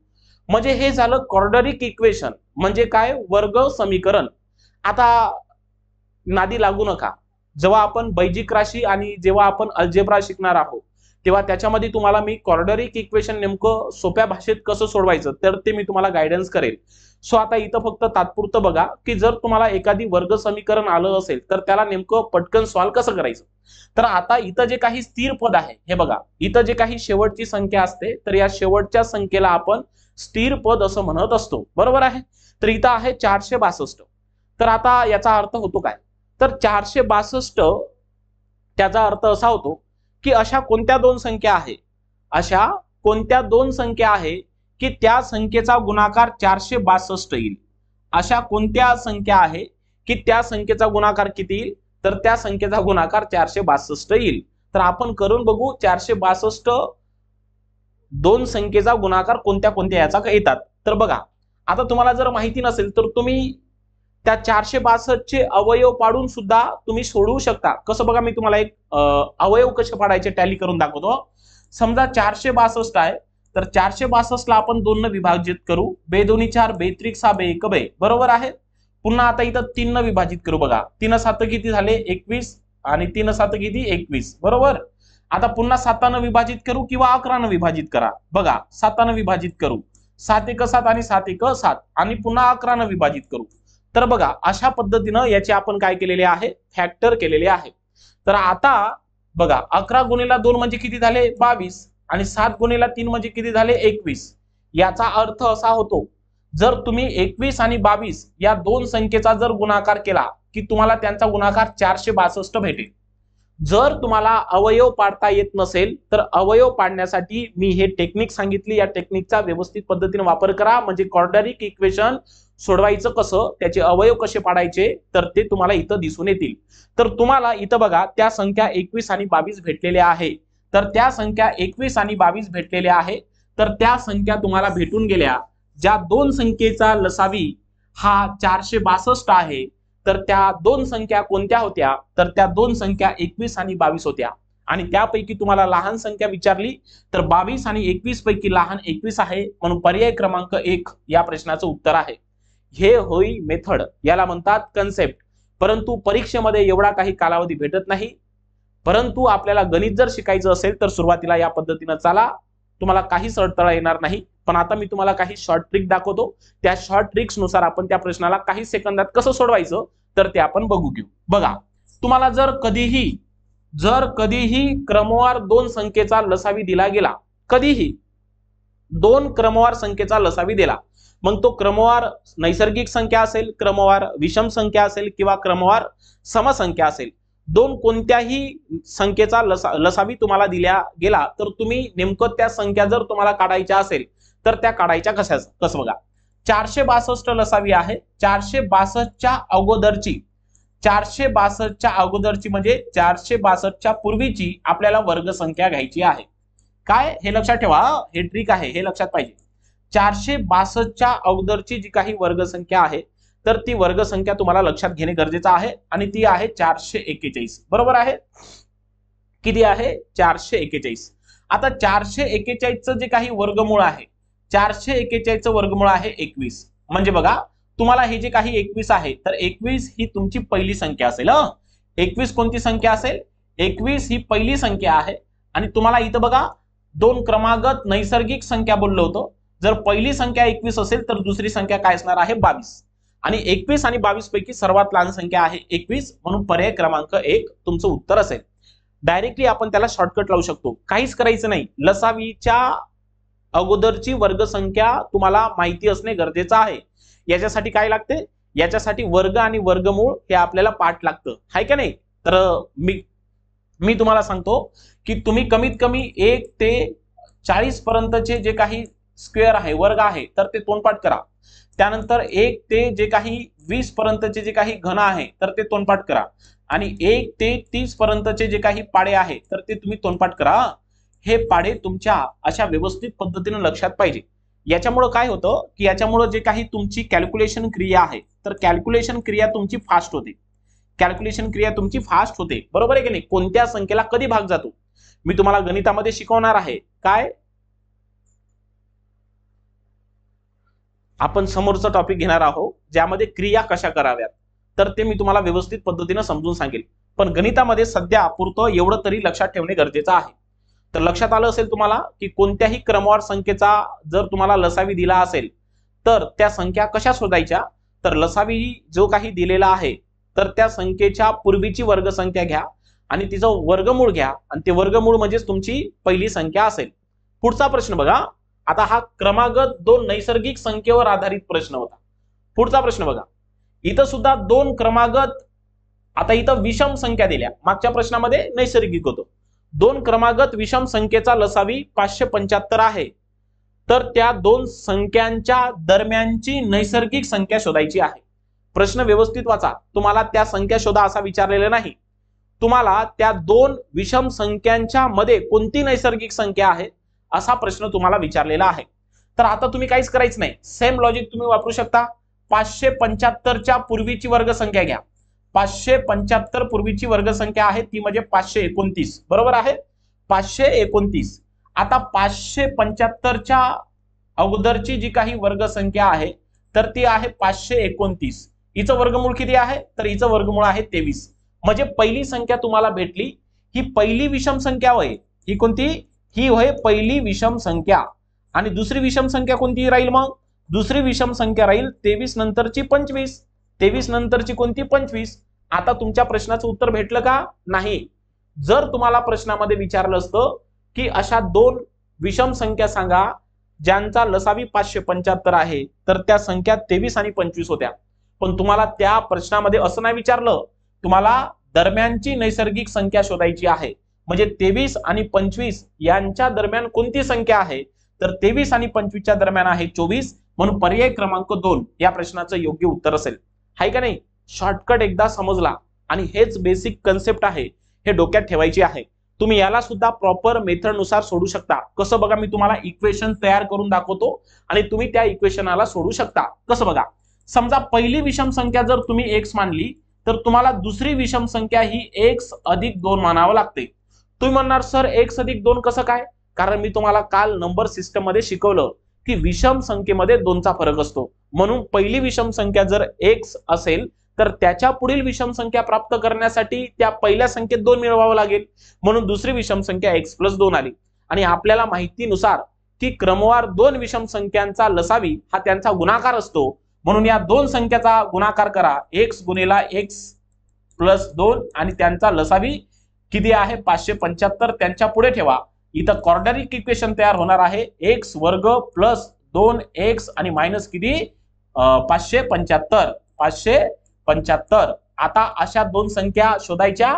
म्हणजे हे झालं क्वाड्रॅटिक इक्वेशन, म्हणजे काय? वर्ग समीकरण. आता नादी लागू नका, जेव्हा आपण बैजिक राशी आणि जेव्हा आपण अल्जेब्रा शिकणार आहोत तेव्हा त्याच्यामध्ये तुम्हाला मी क्वाड्रॅटिक इक्वेशन नेमकं सोप्या भाषेत कसं सोडवायचं तर ते मी तुम्हाला गायडन्स करेल. सो आता इथं फक्त तात्पुरतं बघा की जर तुम्हाला एखादी वर्ग समीकरण आलं असेल तर त्याला नेमकं पटकन सॉल्व्ह कसं करायचं. तर आता इथं जे काही स्थिर पद आहे हे बघा, इथं जे काही शेवटची संख्या असते तर या शेवटच्या संख्येला आपण स्थिर पद असं म्हणत असतो, बरोबर आहे. तर इथं आहे 462. तर आता याचा अर्थ होतो काय? तर 462 त्याचा अर्थ असा होतो की अशा कोणत्या दोन संख्या आहे, अशा कोणत्या दोन संख्या आहे की त्या संख्येचा गुणाकार 462 येईल. अशा कोणत्या संख्या आहे की त्या संख्येचा गुणाकार किती येईल तर त्या संख्येचा गुणाकार 462 येईल. तर आपण करून बघू 462 दोन संख्येचा गुणाकार कोणत्या कोणत्या याचा येतात. तर बघा, आता तुम्हाला जर माहिती नसेल तर तुम्ही त्या 462 चे अवयव पाडून सुद्धा तुम्ही सोडवू शकता. कसं बघा, मी तुम्हाला एक अवयव कसे पाडायचे टॅली करून दाखवतो. समजा 462 आहे तर 462 ला आपण 2 ने विभाजित करू, 2 2 4, 2 3 6, 2 1 2, बरोबर आहे. पुन्हा आता इथं 3 ने विभाजित करू. बघा, 3 7 किती झाले? 21 आणि 3 7 किती? 21, बरोबर. आता पुन्हा 7 ने विभाजित करू किंवा 11 ने विभाजित करा. बघा, 7 ने विभाजित करू, 7 1 7 आणि 7 1 7 आणि पुन्हा 11 ने विभाजित करू. तर बघा, अशा पद्धतीनं याचे आपण काय केलेले आहे? फॅक्टर केलेले आहे. तर आता बघा, 11 गुणिला 2 म्हणजे किती झाले? 22 आणि 7 गुणिला 3 म्हणजे किती झाले? 21. याचा अर्थ असा होतो, जर तुम्ही 21 आणि 22 या दोन संख्येचा जर गुणाकार केला की तुम्हाला त्यांचा गुणाकार 462 भेटेल. जर तुम्हाला अवयव पाडता येत नसेल तर अवयव पाडण्यासाठी मी हे टेक्निक सांगितली, या टेक्निकचा व्यवस्थित पद्धतीने वापर करा. म्हणजे क्वाड्रॅटिक इक्वेशन सोडवायचं कसं, त्याचे अवयव कसे पाडायचे तर ते तुम्हाला इथं दिसून येतील. तर तुम्हाला इथं बघा, त्या संख्या 21 आणि 22 भेटलेल्या आहे. तर त्या संख्या 21 आणि 22 भेटलेल्या आहे. तर त्या संख्या तुम्हाला भेटून गेल्या. ज्या दोन संख्येचा लसावी हा 462 आहे तर त्या दोन संख्या कोणत्या होत्या तर त्या दोन संख्या 21 आणि 22 होत्या. आणि त्यापैकी तुम्हाला लहान संख्या विचारली तर 22 आणि 21 पैकी लहान 21 आहे, म्हणून पर्याय क्रमांक 1 या प्रश्नाचं उत्तर आहे. हे होई मेथड, याला म्हणतात कन्सेप्ट. परंतु परीक्षेमध्ये एवढा काही कालावधी भेटत नाही. परंतु आपल्याला गणित जर शिकायचं असेल तर सुरुवातीला या पद्धतीने चाला, तुम्हाला काहीच अडथळा येणार नाही. पण आता मी तुम्हाला काही शॉर्ट ट्रिक दाखवतो, त्या शॉर्ट ट्रिक्स नुसार आपण त्या प्रश्नाला काही सेकंदात कसं सोडवायचं तर ते आपण बघू घेऊ. बघा, तुम्हाला जर कधीही क्रमवार दोन संख्येचा लसावी दिला गेला, कधीही दोन क्रमवार संख्येचा लसावी दिला, मग तो क्रमवार नैसर्गिक संख्या असेल, क्रमवार विषम संख्या असेल किंवा क्रमवार समसंख्या असेल, दोन कोणत्याही संख्येचा लसावी तुम्हाला दिल्या गेला तर तुम्ही नेमकं त्या संख्या जर तुम्हाला काढायच्या असेल तर त्या काढायच्या कसं बघा, 462 लसावी आहे, 462च्या अगोदरची, 462च्या अगोदरची म्हणजे 462च्या पूर्वीची आपल्याला वर्गसंख्या घ्यायची आहे. काय हे लक्षात ठेवा, हे ट्रिक आहे, हे लक्षात पाहिजे. 462च्या अगोदरची जी काही वर्गसंख्या आहे तर ती वर्गसंख्या तुम्हाला लक्षात घेणे गरजेचं आहे आणि ती आहे 441. बरोबर आहे, किती आहे 441. आता 441चं जे काही वर्गमूळ आहे, 441चं वर्गमूळ आहे 21. म्हणजे बघा तुम्हाला हे जे काही 21 आहे तर 21 ही तुमची पहिली संख्या असेल. 21 कोणती संख्या असेल, 21 ही पहिली संख्या आहे. आणि तुम्हाला इथं बघा दोन क्रमागत नैसर्गिक संख्या बोललो होतो. जर पहिली संख्या 21 असेल तर दुसरी संख्या काय असणार आहे 22. आणि 21 आणि 22 पैकी सर्वात लहान संख्या आहे 21, म्हणून पर्याय क्रमांक 1 तुमचं उत्तर असेल. डायरेक्टली आपण त्याला शॉर्टकट लावू शकतो, काहीच करायचं नाही. लसावीच्या अगोदरची वर्गसंख्या तुम्हाला माहिती असणे गरजेचं आहे. याच्यासाठी काय लागते, याच्यासाठी वर्ग आणि वर्गमूळ हे आपल्याला पाठ लागतं, आहे का नाही. तर मी तुम्हाला सांगतो की तुम्ही कमीत कमी 1 ते 40 पर्यंतचे जे काही स्क्वेअर आहे, वर्ग आहे, तर ते तोंडपाठ करा. त्यानंतर 1 ते जे काही 20 पर्यंतचे जे काही घन आहे तर ते तोंडपाठ करा. आणि 1 ते 30 पर्यंतचे जे काही पाडे आहे तर ते तुम्ही तोंडपाठ करा. हे पाडे तुमच्या अशा व्यवस्थित पद्धतीने लक्षात पाहिजे. याच्यामुळे काय होतं की याच्यामुळे जे काही तुमची कॅल्क्युलेशन क्रिया आहे तर कॅल्क्युलेशन क्रिया तुमची फास्ट होते. कॅल्क्युलेशन क्रिया तुमची फास्ट होते, बरोबर आहे की नाही. कोणत्या संख्येला कधी भाग जातो मी तुम्हाला गणितामध्ये शिकवणार आहे. काय आपण समोरचा टॉपिक घेणार आहोत ज्यामध्ये क्रिया कशा कराव्यात, तर ते मी तुम्हाला व्यवस्थित पद्धतीने समजून सांगेल. पण गणितामध्ये सध्या पुरतं एवढं तरी लक्षात ठेवणे गरजेचं आहे. तर लक्षात आलं असेल तुम्हाला की कोणत्याही क्रमवार संख्येचा जर तुम्हाला लसावी दिला असेल तर त्या संख्या कशा शोधायच्या. तर लसावी जो काही दिलेला आहे तर त्या संख्येच्या पूर्वीची वर्गसंख्या घ्या आणि तिचं वर्गमूळ घ्या आणि ते वर्गमूळ म्हणजेच तुमची पहिली संख्या असेल. पुढचा प्रश्न बघा. आता हा क्रमागत 2 नैसर्गिक संख्येवर आधारित प्रश्न होता. पुढचा प्रश्न बघा. इथं सुद्धा 2 क्रमागत, आता इथं विषम संख्या दिल्या, मागच्या प्रश्नामध्ये नैसर्गिक होतं. 2 क्रमागत विषम संख्येचा लसावी 575 आहे. तर त्या 2 संख्यांच्या दरम्यानची नैसर्गिक संख्या शोधायची आहे. प्रश्न व्यवस्थित वाचा, तुम्हाला त्या संख्या शोधा असा विचारलेला नाही. तुम्हाला त्या 2 विषम संख्यांच्या मध्ये कोणती नैसर्गिक संख्या आहे असा प्रश्न तुम्हाला विचारलेला आहे. तर आता तुम्ही काहीच करायचं नाही, सेम लॉजिक तुम्ही वापरू शकता. 575च्या पूर्वीची वर्गसंख्या घ्या. 575 पूर्वीची वर्गसंख्या आहे ती म्हणजे 529, बरोबर आहे 529. आता 575च्या अगोदरची जी काही वर्गसंख्या आहे तर ती आहे 529. हिचं वर्गमूळ किती आहे तर हिचं वर्गमूळ आहे 23. म्हणजे पहिली संख्या तुम्हाला भेटली ही पहिली विषम संख्या होय. ही कोणती, ही होय पहिली विषम संख्या. आणि दुसरी विषम संख्या कोणती राहील मग, दुसरी विषम संख्या राहील 23 नंतरची 25. 23 नंतरची कोणती 25. आता तुमच्या प्रश्नाचं उत्तर भेटलं का नाही. जर तुम्हाला प्रश्नामध्ये विचारलं असतं की अशा 2 विषम संख्या सांगा ज्यांचा लसावी 575 आहे तर त्या संख्या 23 आणि 25 होत्या. पण तुम्हाला त्या प्रश्नामध्ये असं नाही विचारलं, तुम्हाला दरम्यानची नैसर्गिक संख्या शोधायची आहे. म्हणजे 23 आणि 25 यांच्या दरम्यान कोणती संख्या आहे तर 23 आणि 25च्या दरम्यान आहे 24. म्हणून पर्याय क्रमांक 2 या प्रश्नाचं योग्य उत्तर असेल, हाय का नाही. शॉर्टकट एकदा समजला आणि हेच बेसिक कन्सेप्ट आहे, हे डोक्यात ठेवायची आहे. तुम्ही याला सुद्धा प्रॉपर मेथड नुसार सोडू शकता. कसं बघा, मी तुम्हाला इक्वेशन तयार करून दाखवतो आणि तुम्ही त्या इक्वेशनाला सोडू शकता. कसं बघा, समजा पहिली विषम संख्या जर तुम्ही x मानली तर तुम्हाला दुसरी विषम संख्या ही x अधिक 2 मानावं लागते. तुम्ही म्हणणार सर x अधिक 2 कसं काय, कारण मी तुम्हाला काल नंबर सिस्टम मध्ये शिकवलं की विषम संख्येमध्ये 2चा फरक असतो. म्हणून पहिली विषम संख्या जर x असेल तर त्याच्या पुढील विषम संख्या प्राप्त करण्यासाठी त्या पहिल्या संख्येत 2 मिळवावं लागेल. म्हणून दुसरी विषम संख्या x+2 आली. आणि आपल्याला माहितीनुसार की क्रमवार 2 विषम संख्यांचा लसावी हा त्यांचा गुणाकार असतो. म्हणून या 2 संख्याचा गुणाकार करा, x गुणिला x+2 आणि त्यांचा लसावी किती आहे 575. त्यांच्या पुढे ठेवा, इथं क्वाड्रॅटिक इक्वेशन तयार होणार आहे x वर्ग प्लस 2x आणि मायनस किती 575. 575. आता अशा 2 संख्या शोधायच्या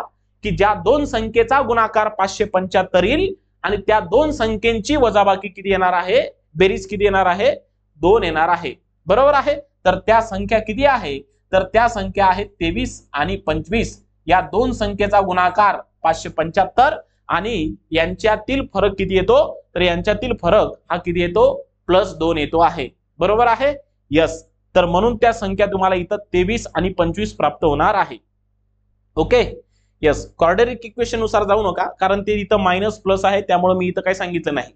की ज्या 2 संख्येचा गुणाकार 575 येईल आणि त्या 2 संख्येची वजाबाकी किती येणार आहे बेरीज किती येणार आहे? 2 येणार आहे, बरोबर आहे. तर त्या संख्या किती आहे? तर त्या संख्या आहेत 23 आणि 25. या दोन संख्येचा गुणाकार 575 आणि यांच्यातील फरक किती येतो? तर यांच्यातील फरक हा किती येतो? +2 येतो आहे, बरोबर आहे. यस, तर म्हणून त्या संख्या तुम्हाला इथं 23 आणि 25 प्राप्त होणार आहे. Okay, yes. क्वाड्रॅटिक इक्वेशन नुसार जाऊ नका, कारण ते इथं मायनस प्लस आहे, त्यामुळे मी इथं काही सांगितलं नाही.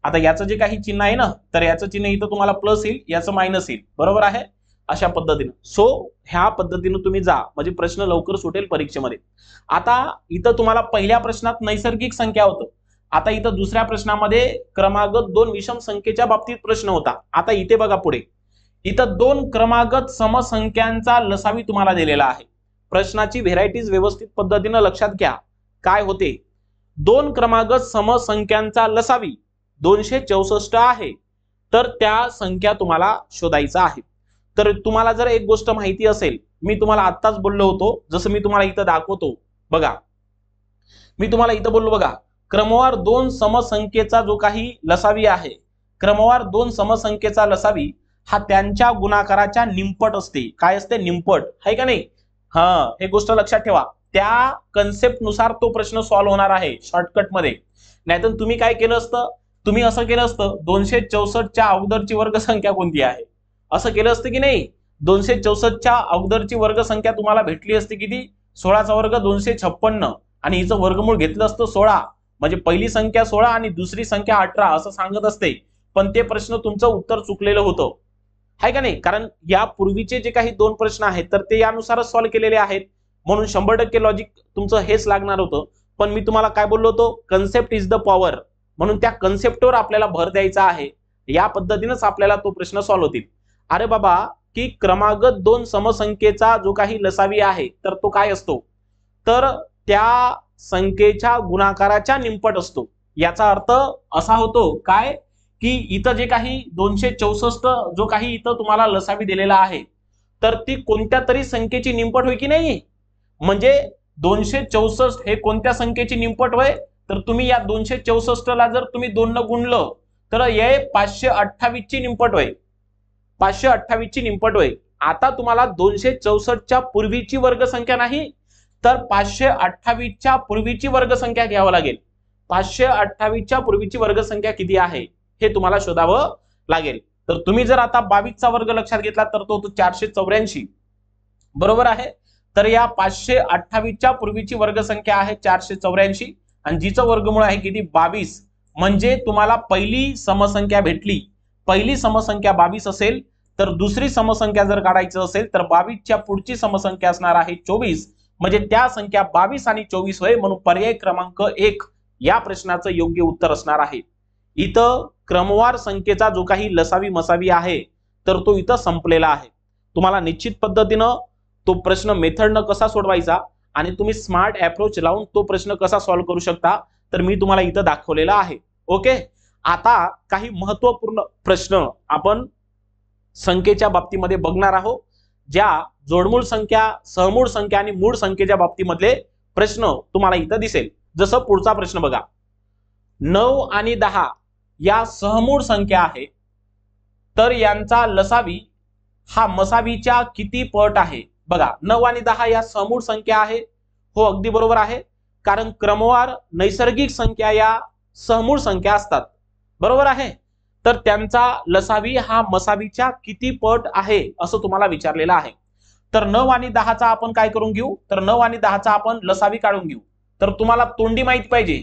आता याचं जे काही चिन्ह आहे ना, तर याचं चिन्ह इथं तुम्हाला प्लस येईल, याचं मायनस येईल, बरोबर आहे. अशा पद्धतीने ह्या पद्धतीने तुम्ही जा, म्हणजे प्रश्न लवकर सुटेल परीक्षेमध्ये. आता इथं तुम्हाला पहिल्या प्रश्नात नैसर्गिक संख्या होतं. आता इथं दुसऱ्या प्रश्नामध्ये क्रमागत 2 विषम संख्येच्या बाबतीत प्रश्न होता. आता इथे बघा पुढे, इथं 2 क्रमागत समसंख्यांचा लसावी तुम्हाला दिलेला आहे. प्रश्नाची व्हेरायटीज व्यवस्थित पद्धतीने लक्षात घ्या. काय होते? 2 क्रमागत समसंख्यांचा लसावी 264 आहे, तर त्या संख्या तुम्हाला शोधायचा आहे. तर तुम्हाला जर एक गोष्ट माहिती असेल, मी तुम्हाला आत्ताच बोललो होतो, जसं मी तुम्हाला इथं दाखवतो बघा, मी तुम्हाला इथं बोललो बघा, क्रमवार 2 समसंख्येचा जो काही लसावी आहे, क्रमवार 2 समसंख्येचा लसावी हा त्यांच्या गुणाकाराच्या निमपट असते. काय असते? निमपट, आहे का नाही? हे गोष्ट लक्षात ठेवा. त्या कन्सेप्ट नुसार तो प्रश्न सॉल्व्ह होणार आहे शॉर्टकट मध्ये. नाहीतर तुम्ही काय केलं असतं? तुम्ही असं केलं असतं, 264 च्या अगोदरची वर्गसंख्या कोणती आहे असं केलं असतं की नाही? 264 च्या अगोदरची वर्गसंख्या तुम्हाला भेटली असती किती? 16 चा वर्ग 256 आणि हिचं वर्गमूळ घेतलं असतं 16, म्हणजे पहिली संख्या 16 आणि दुसरी संख्या 18 असं सांगत असते. पण ते प्रश्न तुमचं उत्तर चुकलेलं होतं, आहे का नाही? कारण या पूर्वीचे जे काही 2 प्रश्न आहेत तर ते यानुसारच सॉल्व्ह केलेले आहेत, म्हणून 100% लॉजिक तुमचं हेच लागणार होतं. पण मी तुम्हाला काय बोललो होतो? कन्सेप्ट इज द पॉवर, म्हणून त्या कन्सेप्टवर आपल्याला भर द्यायचा आहे. या पद्धतीनेच आपल्याला तो प्रश्न सॉल्व्ह होतील. अरे बाबा, की क्रमागत 2 समसंख्येचा जो काही लसावी आहे तर तो काय असतो? तर त्या संख्येच्या गुणाकाराच्या निमपट असतो. याचा अर्थ असा होतो काय, की इथं जे काही 264 जो काही इथं तुम्हाला लसावी दिलेला आहे, तर ती कोणत्या तरी संख्येची निमपट होय की नाही? म्हणजे 264 हे कोणत्या संख्येची निमपट होय? तर तुम्ही या 264 ला जर तुम्ही 2 न गुणलं तर हे 528 ची निमपट होय, 528 ची निमपट होय. आता तुम्हाला 264 च्या पूर्वीची वर्गसंख्या नाही, तर 528 च्या पूर्वीची वर्गसंख्या घ्यावी लागेल. 528 च्या पूर्वीची वर्गसंख्या किती आहे हे तुम्हाला शोधावं लागेल. तर तुम्ही जर आता 22 चा वर्ग लक्षात घेतला तर तो 484, बरोबर आहे. तर या 528 च्या पूर्वीची वर्गसंख्या आहे 484 आणि जिचं वर्गमूळ आहे किती? 22. म्हणजे तुम्हाला पहिली समसंख्या भेटली. पहिली समसंख्या 22 असेल, तर दुसरी समसंख्या जर काढायची असेल तर 22 च्या पुढची समसंख्या असणार आहे 24. म्हणजे त्या संख्या 22 आणि 24 होय, म्हणून पर्याय क्रमांक 1 या प्रश्नाचं योग्य उत्तर असणार आहे. इथं क्रमवार संख्येचा जो काही लसावी मसावी आहे तर तो इथं संपलेला आहे. तुम्हाला निश्चित पद्धतीनं तो प्रश्न मेथडनं कसा सोडवायचा आणि तुम्ही स्मार्ट अप्रोच लावून तो प्रश्न कसा सॉल्व्ह करू शकता तर मी तुम्हाला इथं दाखवलेला आहे. ओके, आता काही महत्वपूर्ण प्रश्न आपण संख्येच्या बाबतीमध्ये बघणार आहोत, ज्या जोडमूळ संख्या, सहमूळ संख्या आणि मूळ संख्येच्या बाबतीमधले प्रश्न तुम्हाला इथं दिसेल. जसं पुढचा प्रश्न बघा, 9 आणि 10 या सहमूळ संख्या आहे, तर यांचा लसावी हा मसावीच्या किती पट आहे? बघा, 9 आणि 10 या सहमूळ संख्या आहे. हो, अगदी बरोबर आहे, कारण क्रमवार नैसर्गिक संख्या या सहमूळ संख्या असतात, बरोबर आहे. तर त्यांचा लसावी हा मसावीच्या किती पट आहे असं तुम्हाला विचारलेलं आहे. तर 9 आणि 10चा आपण काय करून घेऊ? तर 9 आणि 10चा आपण लसावी काढून घेऊ. तर तुम्हाला तोंडी माहित पाहिजे,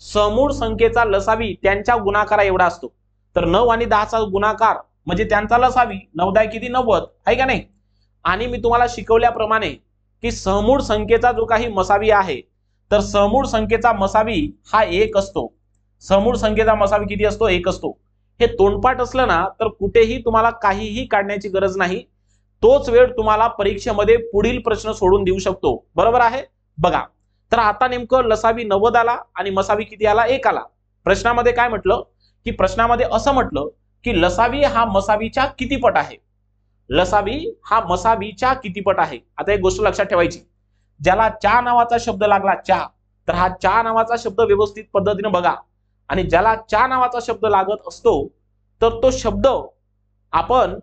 समूळ संख्येचा लसावी त्यांच्या गुणाकारा एवढा असतो. तर 9 आणि 10चा गुणाकार म्हणजे त्यांचा लसावी, 9 10 किती? 90, आहे का नाही? आणि मी तुम्हाला शिकवल्याप्रमाणे की समूळ संख्येचा जो काही मसावी आहे, तर समूळ संख्येचा मसावी हा 1 असतो. समूळ संख्येचा मसावी किती असतो? 1 असतो. हे तोंडपाठ असलं ना तर कुठेही तुम्हाला काहीही काढण्याची गरज नाही. तोच वेळ तुम्हाला परीक्षेमध्ये पुढील प्रश्न सोडून देऊ शकतो, बरोबर आहे. बघा, तर आता नेमकं लसावी 90 आला आणि मसावी किती आला? 1 आला. प्रश्नामध्ये काय म्हटलं, की प्रश्नामध्ये असं म्हटलं की लसावी हा मसावीच्या किती पट आहे? लसावी हा मसावीच्या किती पट आहे? आता एक गोष्ट लक्षात ठेवायची, ज्याला चा नावाचा शब्द लागला चा, तर हा चा नावाचा शब्द व्यवस्थित पद्धतीने बघा, आणि ज्याला चा नावाचा शब्द लागत असतो तर तो शब्द आपण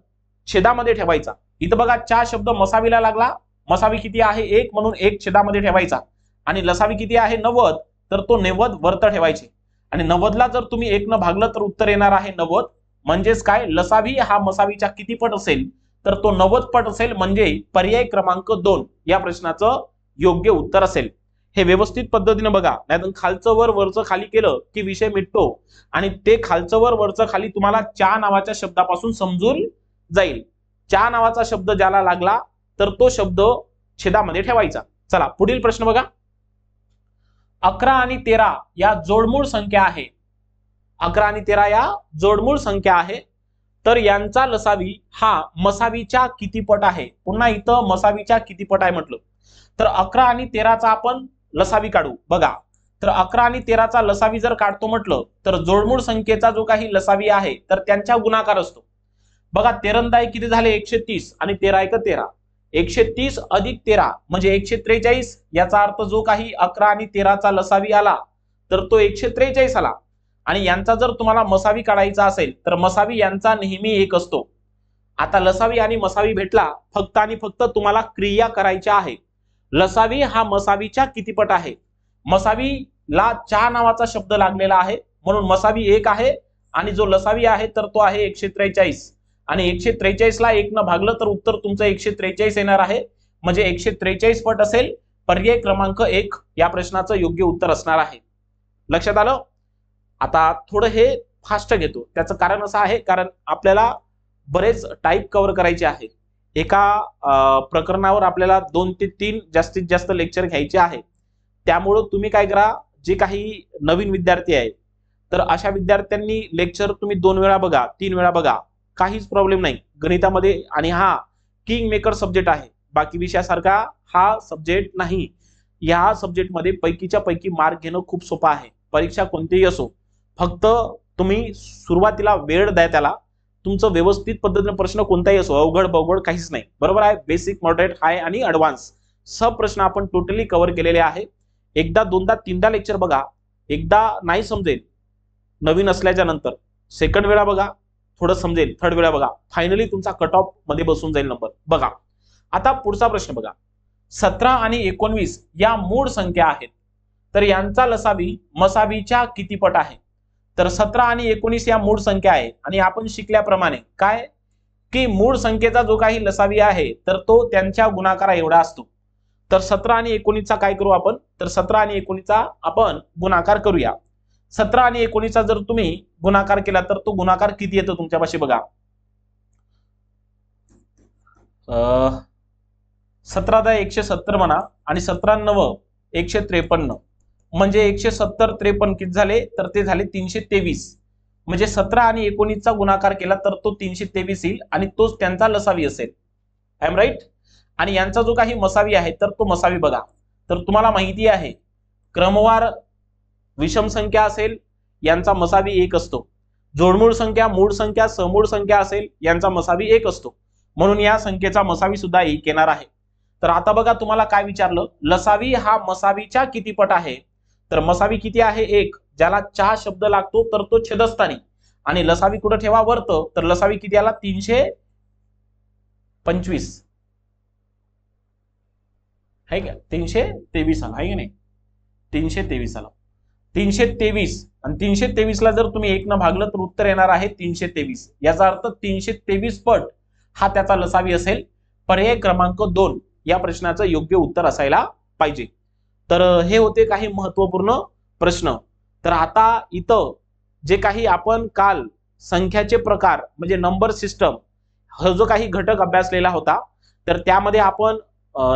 छेदामध्ये ठेवायचा. इथं बघा चा शब्द मसावीला लागला, मसावी किती आहे 1 म्हणून 1 छेदामध्ये ठेवायचा, आणि लसावी किती आहे 90, तर तो 90 वर्त ठेवायचे. आणि 90 ला जर तुम्ही 1 न भागलं तर उत्तर येणार आहे 90. म्हणजेच काय, लसावी हा मसावीच्या किती पट असेल, तर तो 90 पट असेल, म्हणजे पर्याय क्रमांक 2 या प्रश्नाचं योग्य उत्तर असेल. हे व्यवस्थित पद्धतीने बघा, नाहीतर खालचं वर वरचं खाली केलं की विषय मिटतो, आणि ते खालचं वर वरचं खाली तुम्हाला चा नावाच्या शब्दापासून समजून जाईल. चा नावाचा शब्द ज्याला लागला तर तो शब्द छेदामध्ये ठेवायचा. चला पुढील प्रश्न बघा. 11 आणि 13 या जोडमूळ संख्या आहे. 11 आणि 13 या जोडमूळ संख्या आहे, तर यांचा लसावी हा मसावीच्या किती पट आहे. पुन्हा इथं मसावीच्या किती पट आहे म्हटलं, तर 11 आणि 13 चा आपण लसावी काढू. बघा, तर 11 आणि 13 चा लसावी जर काढतो म्हटलं तर जोडमूळ संख्येचा जो काही लसावी आहे तर त्यांच्या गुणाकार असतो. बघा 13 किती झाले 130, आणि 13 13, 130 अधिक 13 म्हणजे 143. याचा अर्थ जो काही 11 आणि 13 चा लसावी आला तर तो 143 आला. आणि यांचा जर तुम्हाला मसावी काढायचा असेल तर मसावी यांचा नेहमी 1 असतो. आता लसावी आणि मसावी भेटला, फक्त आणि फक्त तुम्हाला क्रिया करायच्या आहे. लसावी हा मसावीच्या किती पट आहे. मसावीला चा नावाचा शब्द लागलेला आहे म्हणून मसावी 1 आहे, आणि जो लसावी आहे तर तो आहे 143. आणि 143 ला 1 न भागलं तर उत्तर तुमचं 143 येणार आहे, म्हणजे 143 पट असेल. पर्याय क्रमांक 1 या प्रश्नाचं योग्य उत्तर असणार आहे. लक्षात आलं. आता थोडं हे फास्ट घेतो, त्याचं कारण असं आहे कारण आपल्याला बरेच टाईप कव्हर करायचे आहे. एका प्रकरणावर आपल्याला 2 ते 3 जास्तीत जास्त लेक्चर घ्यायचे आहे. त्यामुळे तुम्ही काय करा, जे काही नवीन विद्यार्थी आहे तर अशा विद्यार्थ्यांनी लेक्चर तुम्ही 2 वेळा बघा, 3 वेळा बघा, काहीच प्रॉब्लेम नाही गणितामध्ये. आणि हा किंग मेकर सब्जेक्ट आहे, बाकी विषयासारखा हा सब्जेक्ट नाही. या सब्जेक्टमध्ये पैकीच्या पैकी मार्क घेणं खूप सोपं आहे. परीक्षा कोणतीही असो, फक्त तुम्ही सुरुवातीला वेळ द्या त्याला. तुमचं व्यवस्थित पद्धतीने प्रश्न कोणताही असो, अवघड बवघड काहीच नाही, बरोबर आहे. बेसिक, मॉडरेट, हाय आणि ऍडव्हान्स सब प्रश्न आपण टोटली कव्हर केलेले आहे. एकदा दोनदा तीनदा लेक्चर बघा, एकदा नाही समजेल नवीन असल्याच्या नंतर, सेकंड वेळा बघा थोडं समजेल, थर्ड वेळा बघा, फायनली तुमचा कट ऑफ मध्ये बसून जाईल नंबर. बघा आता पुढचा प्रश्न बघा. 17 आणि 19 या मूळ संख्या आहेत, तर यांचा लसावी मसावीच्या किती पट आहे. तर 17 आणि 19 या मूळ संख्या आहे, आणि आपण शिकल्याप्रमाणे काय की मूळ संख्येचा जो काही लसावी आहे तर तो त्यांच्या गुणाकारा एवढा असतो. तर 17 आणि 19 चा काय करू आपण, तर 17 आणि 19 चा आपण गुणाकार करूया. 17 आणि 19 चा जर तुम्ही गुणाकार केला तर तो गुणाकार किती येतो तुमच्यापाशी बघा. 17 170 म्हणा, आणि 17 9 153, म्हणजे 170 53 किती झाले, तर ते झाले 323. म्हणजे 17 आणि 19 चा गुणाकार केला तर तो 323 येईल, आणि तोच त्यांचा लसावी असेल. I am right. आणि यांचा जो काही मसावी आहे तर तो मसावी बघा, तर तुम्हाला माहिती आहे क्रमवार विषम संख्या असेल यांचा मसावी 1 असतो. जोडमूळ संख्या, मूळ संख्या, समूळ संख्या असेल यांचा मसावी 1 असतो, म्हणून या संख्येचा मसावी सुद्धा 1 येणार आहे. तर आता बघा तुम्हाला काय विचारलं, लसावी हा मसावीच्या किती पट आहे. तर मसावी किती आहे 1, ज्याला चा शब्द लागतो तर तो छेदस्थानी, आणि लसावी कुठे ठेवा वर्त, तर लसावी किती आला 325 आहे का, 323 आला आहे की नाही, 323 आला. 323, आणि 323 ला जर तुम्ही 1 न भागलं तर उत्तर येणार आहे 323. याचा अर्थ 323 पट हा त्याचा लसावी असेल. पर्याय क्रमांक 2 या प्रश्नाचं योग्य उत्तर असायला पाहिजे. तर हे होते काही महत्वपूर्ण प्रश्न. तर आता इथं जे काही आपण काल संख्याचे प्रकार म्हणजे नंबर सिस्टम हा जो काही घटक अभ्यासलेला होता, तर त्यामध्ये आपण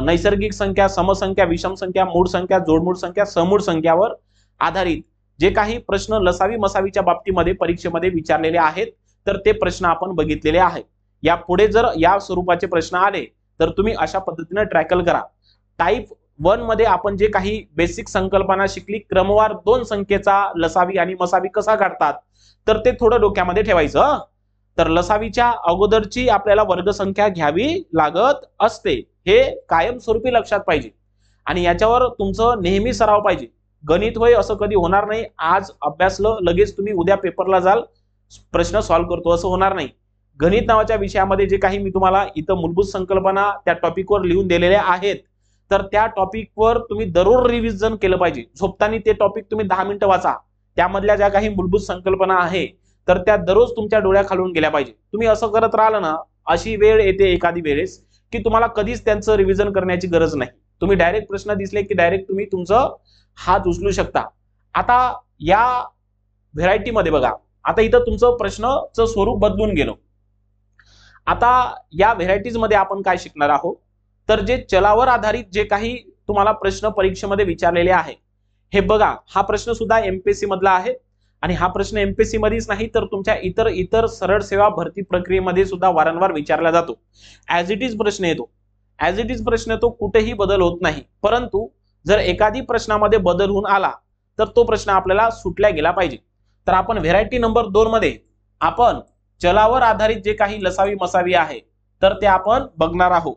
नैसर्गिक संख्या, समसंख्या, विषम संख्या, मूळ संख्या, जोडमूळ संख्या, समूळ संख्यावर आधारित जे काही प्रश्न लसावी मसावीच्या बाबतीमध्ये परीक्षेमध्ये विचारलेले आहेत तर ते प्रश्न आपण बघितलेले आहेत. यापुढे जर या स्वरूपाचे प्रश्न आले तर तुम्ही अशा पद्धतीने ट्रॅकल करा. टाइप 1 मध्ये आपण जे काही बेसिक संकल्पना शिकली, क्रमवार 2 संख्येचा लसावी आणि मसावी कसा काढतात, तर ते थोडं डोक्यामध्ये ठेवायचं. तर लसावीच्या अगोदरची आपल्याला वर्गसंख्या घ्यावी लागत असते, हे कायमस्वरूपी लक्षात पाहिजे, आणि याच्यावर तुमचं नेहमी सराव पाहिजे. गणित होय असं कधी होणार नाही, आज अभ्यासलं लगेच तुम्ही उद्या पेपरला जाल प्रश्न सॉल्व्ह करतो असं होणार नाही. गणित नावाच्या विषयामध्ये जे काही मी तुम्हाला इथं मूलभूत संकल्पना त्या टॉपिकवर लिहून दिलेल्या आहेत, तर त्या टॉपिकवर तुम्ही दररोज रिव्हिजन केलं पाहिजे. झोपताना ते टॉपिक तुम्ही 10 मिनिटं वाचा. त्यामधल्या ज्या काही मूलभूत संकल्पना आहे तर त्या दररोज तुमच्या डोळ्याखालून गेल्या पाहिजे. तुम्ही असं करत राहिलं ना, अशी वेळ येते एखादी वेळेस की तुम्हाला कधीच त्यांचं रिव्हिजन करण्याची गरज नाही. तुम्ही डायरेक्ट प्रश्न दिसले की डायरेक्ट तुम्ही तुमचं हात उचलू शकता. आता या व्हेरायटीमध्ये बघा, आता इथं तुमचं प्रश्नाचं स्वरूप बदलून गेलं. आता या व्हेरायटीज मध्ये आपण काय शिकणार आहोत, तर जे चलावर आधारित जे काही तुम्हाला प्रश्न परीक्षेमध्ये विचारलेले आहे, हे बघा, हा प्रश्न सुद्धा एमपीएससी मधला आहे आणि हा प्रश्न एमपीएससी मध्येच नाही तर तुमच्या इतर सरळ सेवा भरती प्रक्रियेमध्ये सुद्धा वारंवार विचारला जातो. ऍज इट इज प्रश्न येतो. ऍज इट इज प्रश्न येतो, कुठेही बदल होत नाही. परंतु जर एखादी प्रश्नामध्ये बदल होऊन आला तर तो प्रश्न आपल्याला सुटला गेला पाहिजे. तर आपण व्हेरायटी नंबर 2 मध्ये आपण चलावर आधारित जे काही लसावी मसावी आहे तर ते आपण बघणार आहोत.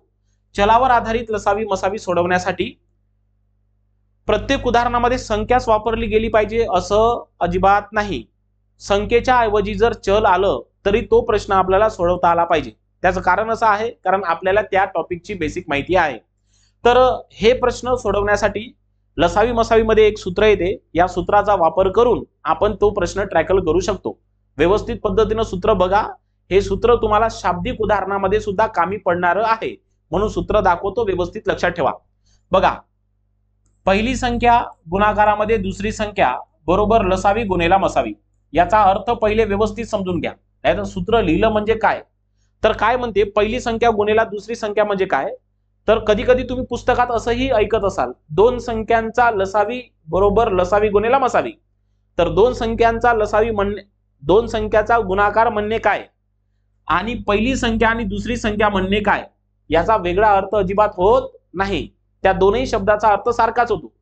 चलावर आधारित लसावी मसावी सोडवण्यासाठी प्रत्येक उदाहरणामध्ये संख्याच वापरली गेली पाहिजे असं अजिबात नाही. संख्येच्या ऐवजी जर चल आलं तरी तो प्रश्न आपल्याला सोडवता आला पाहिजे. त्याचं कारण असं आहे कारण आपल्याला त्या टॉपिकची बेसिक माहिती आहे. तर हे प्रश्न सोडवण्यासाठी लसावी मसावीमध्ये एक सूत्र येते, या सूत्राचा वापर करून आपण तो प्रश्न ट्रॅकल करू शकतो. व्यवस्थित पद्धतीने सूत्र बघा. हे सूत्र तुम्हाला शाब्दिक उदाहरणामध्ये सुद्धा कामी पडणार आहे, म्हणून सूत्र दाखवतो, व्यवस्थित लक्षात ठेवा. बघा, पहिली संख्या गुणाकारामध्ये दुसरी संख्या बरोबर लसावी गुणेला मसावी. याचा अर्थ पहिले व्यवस्थित समजून घ्या. नाहीतर सूत्र लिहिलं म्हणजे काय, तर काय म्हणते पहिली संख्या गुणेला दुसरी संख्या म्हणजे काय, तर कधी कधी तुम्ही पुस्तकात असंही ऐकत असाल, दोन संख्यांचा लसावी बरोबर लसावी गुणेला मसावी. तर दोन संख्यांचा लसावी म्हणणे, दोन संख्याचा गुणाकार म्हणणे काय आणि पहिली संख्या आणि दुसरी संख्या म्हणणे काय, याचा वेगळा अर्थ अजिबात होत नाही. त्या दोनही शब्दाचा अर्थ सारखाच होतो.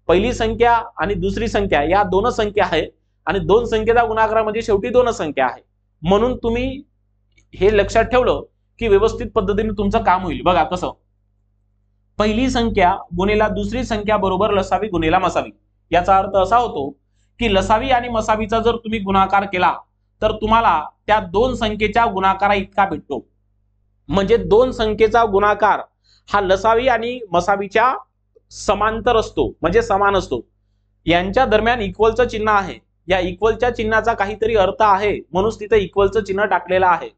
पहिली संख्या आणि दुसरी संख्या या दोन संख्या आहेत आणि दोन संख्येचा गुणाकार म्हणजे शेवटी दोन संख्या आहे. म्हणून तुम्ही हे लक्षात ठेवलं की व्यवस्थित पद्धतीने तुमचं काम होईल. बघा कसं, पहिली संख्या गुणेला दुसरी संख्या बरोबर लसावी गुणेला मसावी. याचा अर्थ असा होतो की लसावी आणि मसावीचा जर तुम्ही गुणाकार केला तर तुम्हाला त्या दोन संख्येच्या गुणाकारा इतका भेटतो. म्हणजे दोन संख्येचा गुणाकार हा लसावी आणि मसावीच्या समांतर असतो, म्हणजे समान असतो. यांच्या दरम्यान इक्वलचं चिन्ह आहे. या इक्वलच्या चिन्हाचा काहीतरी अर्थ आहे, म्हणून तिथे इक्वलचं चिन्ह टाकलेलं आहे.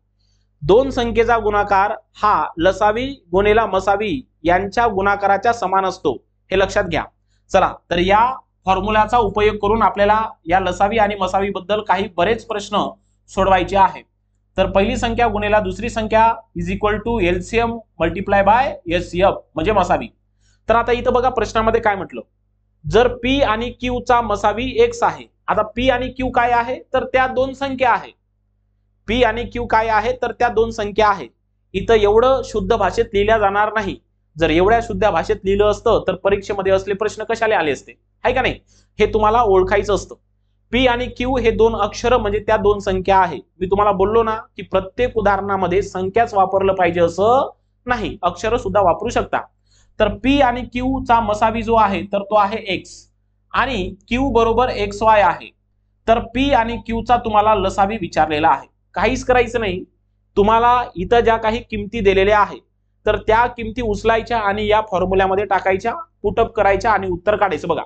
दोन संख्येचा गुणाकार हा लसावी गुणेला मसावी यांच्या गुणाकाराच्या समान असतो, हे लक्षात घ्या. चला, तर या फॉर्म्युलाचा उपयोग करून आपल्याला या लसावी आणि मसावी बद्दल काही बरेच प्रश्न सोडवायचे आहेत. तर पहिली संख्या गुणेला दुसरी संख्या is equal to LCM multiply by HCF म्हणजे मसावी. तर आता इथं बघा प्रश्नामध्ये काय म्हटलं, जर पी आणि क्यू चा मसावी एक्स आहे. आता पी आणि क्यू काय आहे, तर त्या दोन संख्या आहे. पी आणि क्यू काय आहे, तर त्या दोन संख्या आहे. इथं एवढं शुद्ध भाषेत लिहिल्या जाणार नाही. जर एवढ्या शुद्ध भाषेत लिहिलं असतं तर परीक्षेमध्ये असले प्रश्न कशाला आले असते, आहे का नाही. हे तुम्हाला ओळखायचं असतं. पी आणि क्यू हे दोन अक्षर म्हणजे त्या दोन संख्या आहे. मी तुम्हाला बोललो ना की प्रत्येक उदाहरणामध्ये संख्याच वापरलं पाहिजे असं नाही, अक्षर सुद्धा वापरू शकता. तर पी आणि क्यू चा मसावी जो आहे तर तो आहे एक्स आणि क्यू बरोबर एक्स वाय आहे. तर पी आणि क्यू चा तुम्हाला लसावी विचारलेला आहे. काहीच करायचं नाही, तुम्हाला इथं ज्या काही किमती दिलेल्या आहेत तर त्या किमती उचलायच्या आणि या फॉर्म्युल्यामध्ये टाकायच्या, पुटअप करायच्या आणि उत्तर काढायचं. बघा,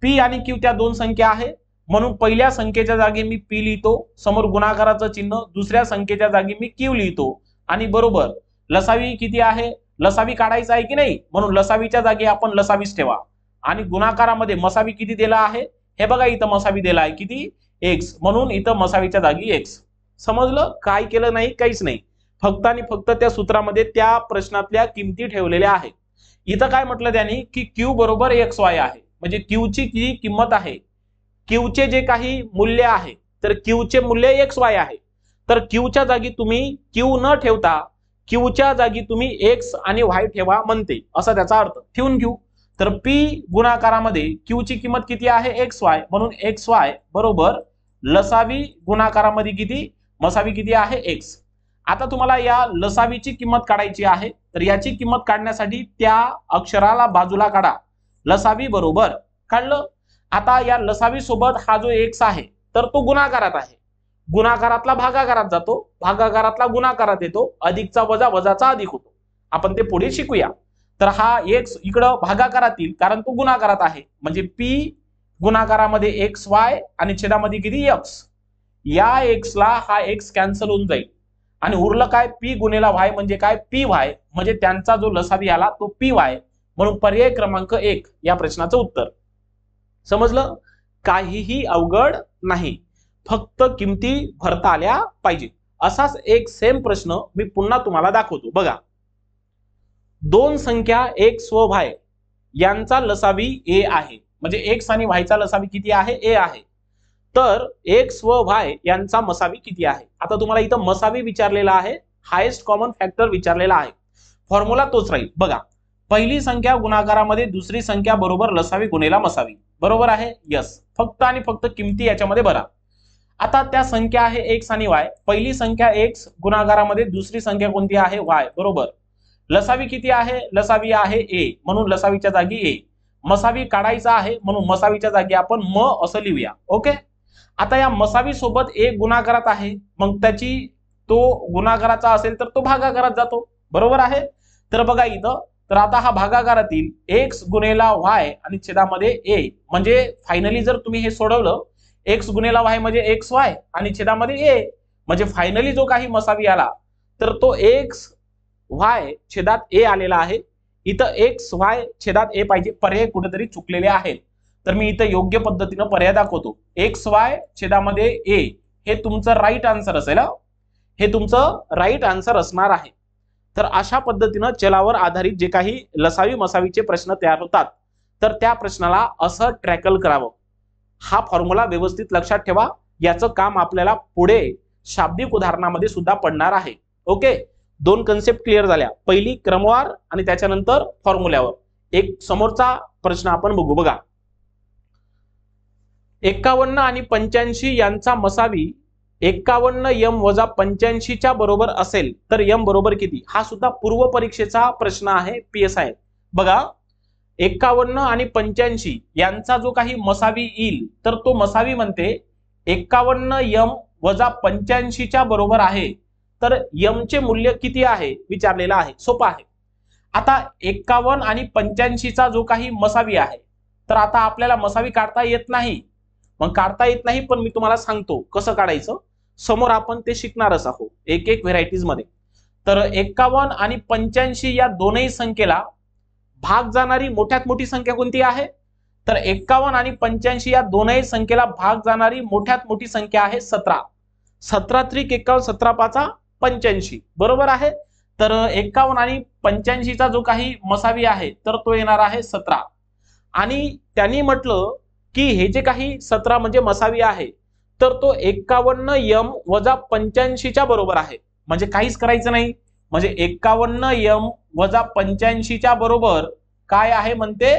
पी आणि क्यू त्या दोन संख्या आहे, म्हणून पहिल्या संख्येच्या जागी मी पी लिहितो, समोर गुणाकाराचं चिन्ह, दुसऱ्या संख्येच्या जागी मी क्यू लिहितो आणि बरोबर लसावी किती आहे, लसावी काढायचा आहे की नाही, म्हणून लसावीच्या जागी आपण लसावीच ठेवा आणि गुणाकारामध्ये मसावी किती दिला आहे, हे बघा इथं मसावी दिला आहे किती, एक्स, म्हणून इथं मसावीच्या जागी एक्स. समजलं, काय केलं नाही, काहीच नाही, फक्त आणि फक्त त्या सूत्रामध्ये त्या प्रश्नातल्या किमती ठेवलेल्या आहेत. इथं काय म्हटलं त्यांनी की क्यू बरोबर एक्स वाय आहे, म्हणजे क्यूची जी किंमत आहे, क्यूचे जे काही मूल्य आहे तर क्यूचे मूल्य एक्स वाय आहे. तर क्यूच्या जागी तुम्ही क्यू न ठेवता क्यूच्या जागी तुम्ही एक्स आणि वाय ठेवा म्हणते, असा त्याचा अर्थ ठेवून घेऊ. तर पी गुणाकारामध्ये क्यूची किंमत किती आहे, एक्स वाय, म्हणून एक्स वाय बरोबर लसावी गुणाकारामध्ये किती, मसावी किती आहे, एक्स. आता तुम्हाला या लसावीची किंमत काढायची आहे, तर याची किंमत काढण्यासाठी त्या अक्षराला बाजूला काढा. लसावी बरोबर काढलं. आता या लसावी सोबत हा जो एक्स आहे तर तो गुणाकारात आहे, गुणाकारातला भागाकारात जातो, भागाकारातला गुणाकारात येतो, अधिकचा वजा, वजाचा अधिक होतो. आपण ते पुढे शिकूया. तर हा एक्स इकडं भागाकारात येईल कारण तो गुणाकारात आहे, म्हणजे पी गुणाकारामध्ये एक्स वाय आणि छेदामध्ये किती एक्स. या एक्सला हा एक्स कॅन्सल होऊन जाईल आणि उरलं काय, पी गुणेला वाय म्हणजे काय, पी वाय, म्हणजे त्यांचा जो लसावी आला तो पी वाय. म्हणून पर्याय क्रमांक 1 या प्रश्नाचं उत्तर. समजलं? काहीही अवघड नाही, फक्त किमती भरता आल्या पाहिजे. असाच एक सेम प्रश्न मी पुन्हा तुम्हाला दाखवतो. बघा, दोन संख्या एक्स व वाय यांचा लसावी ए आहे, म्हणजे एक्स आणि वायचा लसावी किती आहे, ए आहे. तर एक्स व वाय यांचा मसावी किती आहे. आता तुम्हाला इथं मसावी विचारलेला आहे, हायेस्ट कॉमन फॅक्टर विचारलेला आहे. फॉर्म्युला तोच राहील. बघा, पहिली संख्या गुणाकारामध्ये दुसरी संख्या बरोबर लसावी गुणेला मसावी, बरोबर आहे. यस, फक्त आणि फक्त किमती याच्यामध्ये भरा. आता त्या संख्या आहे एक्स आणि वाय. पहिली संख्या एक्स गुणाकारामध्ये दुसरी संख्या कोणती आहे, वाय, बरोबर. लसावी किती आहे, लसावी आहे ए, म्हणून लसावीच्या जागी ए. मसावी काढायचा आहे म्हणून मसावीच्या जागी आपण म असं लिहूया. ओके. आता या मसावी सोबत ए गुणाकारात आहे, मग त्याची तो गुणाकाराचा असेल तर तो भागाकारात जातो, बरोबर आहे. तर बघा इथं, तर आता हा भागाकारातील एक्स गुणेला वाय आणि छेदामध्ये ए, म्हणजे फायनली जर तुम्ही हे सोडवलं, एक्स गुणेला वाय म्हणजे एक्स वाय आणि छेदामध्ये ए, म्हणजे फायनली जो काही मसावी आला तर तो एक्स वाय छेदात ए आलेला आहे. इथं एक्स वाय छेदात ए पाहिजे, पर्याय कुठेतरी चुकलेले आहेत. तर मी इथं योग्य पद्धतीनं पर्याय दाखवतो. एक्स वाय छेदामध्ये ए हे तुमचं राईट आन्सर असेल, हे तुमचं राईट आन्सर असणार आहे. तर अशा पद्धतीनं चलावर आधारित जे काही लसावी मसावीचे प्रश्न तयार होतात तर त्या प्रश्नाला असं ट्रॅकल करावं. हा फॉर्म्युला व्यवस्थित लक्षात ठेवा, याचं काम आपल्याला पुढे शाब्दिक उदाहरणामध्ये सुद्धा पडणार आहे. ओके, दोन कन्सेप्ट क्लिअर झाल्या, पहिली क्रमवार आणि त्याच्यानंतर फॉर्म्युल्यावर. एक समोरचा प्रश्न आपण बघू. बघा, 51 आणि 85 यांचा मसावी 51 यम वजा 85 च्या बरोबर असेल तर यम बरोबर किती. हा सुद्धा पूर्व परीक्षेचा प्रश्न आहे, PSI. बघा, 51 आणि 85 यांचा जो काही मसावी येईल तर तो मसावी म्हणते 51 यम वजा 85 च्या बरोबर आहे, तर यम चे मूल्य किती आहे विचारलेलं आहे. सोपं आहे. आता 51 आणि 85 चा जो काही मसावी आहे तर आता आपल्याला मसावी काढता येत नाही. मग काढता येत नाही, पण मी तुम्हाला सांगतो कसं काढायचं. समोर आपण ते शिकणारच आहोत एक एक व्हेरायटीज मध्ये. तर 51 आणि 85 या दोनही संख्येला भाग जाणारी मोठ्यात मोठी संख्या कोणती आहे, तर 51 आणि 85 या दोनही संख्येला भाग जाणारी मोठ्यात मोठी संख्या आहे 17. 17 त्रिक 51, 17 पाचा 85, बरोबर आहे. तर 51 आणि 85 चा जो काही मसावी आहे तर तो येणार आहे 17. आणि त्यांनी म्हटलं की हे जे काही 17 म्हणजे मसावी आहे तर तो 51 यम वजा 85 च्या बरोबर आहे. म्हणजे काहीच करायचं नाही, म्हणजे 51 यम वजा 85 च्या बरोबर काय आहे म्हणते,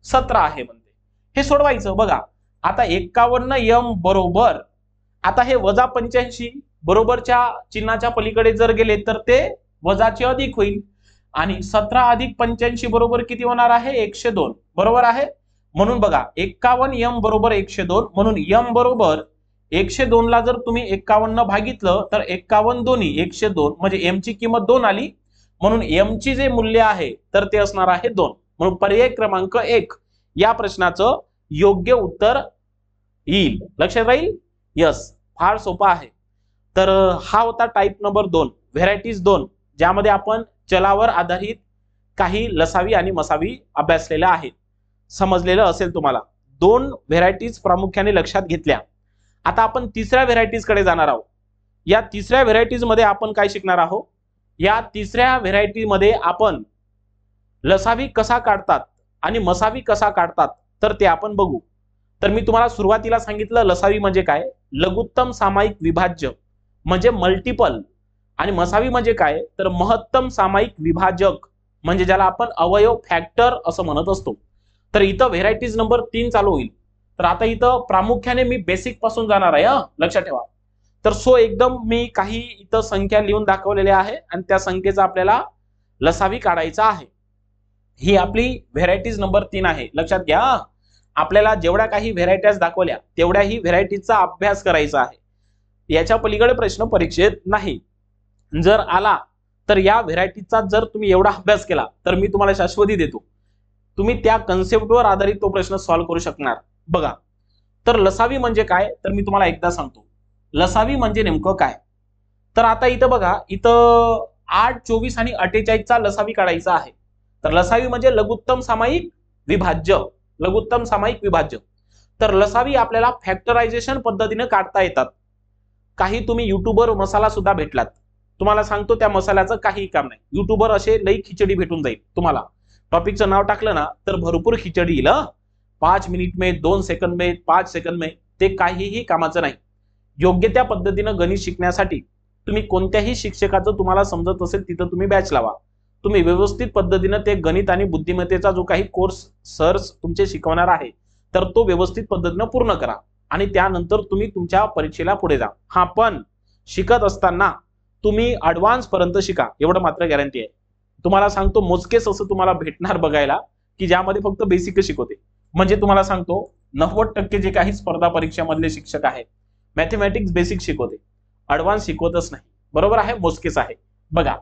17 आहे म्हणते. हे सोडवायचं. बघा, आता 51 यम बरोबर, आता हे वजा 85 बरोबरच्या चिन्हाच्या पलीकडे जर गेले तर ते वजाचे अधिक होईल, आणि 17 अधिक 85 बरोबर किती होणार आहे, 102, बरोबर आहे. म्हणून बघा, 51 यम बरोबर 102, म्हणून यम बरोबर 102 ला जर तुम्ही 51 भागितलं तर 51 दोन्ही 102, म्हणजे एम ची किंमत 2 आली. म्हणून एम ची जे मूल्य आहे तर ते असणार आहे 2. म्हणून पर्याय क्रमांक 1 या प्रश्नाचं योग्य उत्तर येईल. लक्षात राहील. यस, फार सोपा आहे. तर हा होता टाइप नंबर 2, व्हेरायटीज 2, ज्यामध्ये आपण चलावर आधारित काही लसावी आणि मसावी अभ्यासलेल्या आहेत. समजलेलं असेल तुम्हाला. 2 व्हेरायटीज प्रामुख्याने लक्षात घेतल्या. आता आपण तिसऱ्या व्हेरायटीज कडे जाणार आहोत. या तिसऱ्या व्हेरायटीज मध्ये आपण काय शिकणार आहोत, या तिसऱ्या व्हेरायटी मध्ये आपण लसावी कसा काढतात आणि मसावी कसा काढतात तर ते आपण बघू. तर मी तुम्हाला सुरुवातीला सांगितलं लसावी म्हणजे काय, लघुत्तम सामायिक विभाज्य म्हणजे मल्टिपल, आणि मसावी म्हणजे काय तर महत्तम सामायिक विभाजक, म्हणजे ज्याला आपण अवयव फॅक्टर असं म्हणत असतो. तर इथं व्हेरायटीज नंबर 3 चालू होईल. तर आता इथं प्रामुख्याने मी बेसिक पासून जाणार आहे, लक्षात ठेवा. तर सो एकदम मी काही इथं संख्या लिहून दाखवलेल्या आहे आणि त्या संख्येचा आपल्याला लसावी काढायचा आहे. ही आपली व्हेरायटीज नंबर 3 आहे, लक्षात घ्या. आपल्याला जेवढ्या काही व्हेरायटीज दाखवल्या तेवढ्याही व्हेरायटीजचा अभ्यास करायचा आहे. याच्या पलीकडे प्रश्न परीक्षेत नाही. जर आला तर या व्हेरायटीचा जर तुम्ही एवढा अभ्यास केला तर मी तुम्हाला शाश्वती देतो, तुम्ही त्या कन्सेप्टवर आधारित तो प्रश्न सॉल्व्ह करू शकणार. बघा, तर लसावी म्हणजे काय तर मी तुम्हाला एकदा सांगतो. लसावी म्हणजे नेमकं काय. तर आता इथं बघा, इथं 8, 24 आणि 48 चा लसावी काढायचा आहे. तर लसावी म्हणजे लघुत्तम सामायिक विभाज्य. लघुत्तम सामायिक विभाज्य. तर लसावी आपल्याला फॅक्टरायझेशन पद्धतीने काढता येतात. काही तुम्ही युट्यूबवर मसाला सुद्धा भेटलात, तुम्हाला सांगतो त्या मसाल्याचं काही काम नाही. युट्यूबवर असे लई खिचडी भेटून जाईल तुम्हाला. टॉपिकचं नाव टाकलं ना तर भरपूर खिचडी येईल. 5 मिनिट में, 2 सेकंड में, 5 सेकंड में, ते काहीही कामाचं नाही. योग्य त्या पद्धतीनं गणित शिकण्यासाठी तुम्ही कोणत्याही शिक्षकाचं तुम्हाला समजत असेल तिथं तुम्ही बॅच लावा. तुम्ही व्यवस्थित पद्धतीनं ते गणित आणि बुद्धिमत्तेचा जो काही कोर्स सर्स तुमचे शिकवणार आहे तर तो व्यवस्थित पद्धतीनं पूर्ण करा आणि त्यानंतर तुम्ही तुमच्या परीक्षेला पुढे जा. हा, पण शिकत असताना तुम्ही ऍडव्हान्स पर्यंत शिका, एवढं मात्र गॅरंटी आहे. तुम्हाला सांगतो मोजकेच असं तुम्हाला भेटणार बघायला की ज्यामध्ये फक्त बेसिक शिकवते. म्हणजे तुम्हाला सांगतो 90% जे काही स्पर्धा परीक्षामधले शिक्षक आहेत मॅथमॅटिक्स बेसिक शिकवते, ऍडव्हान्स शिकवतच नाही. बरोबर आहे, मोजकेच आहे. बघा,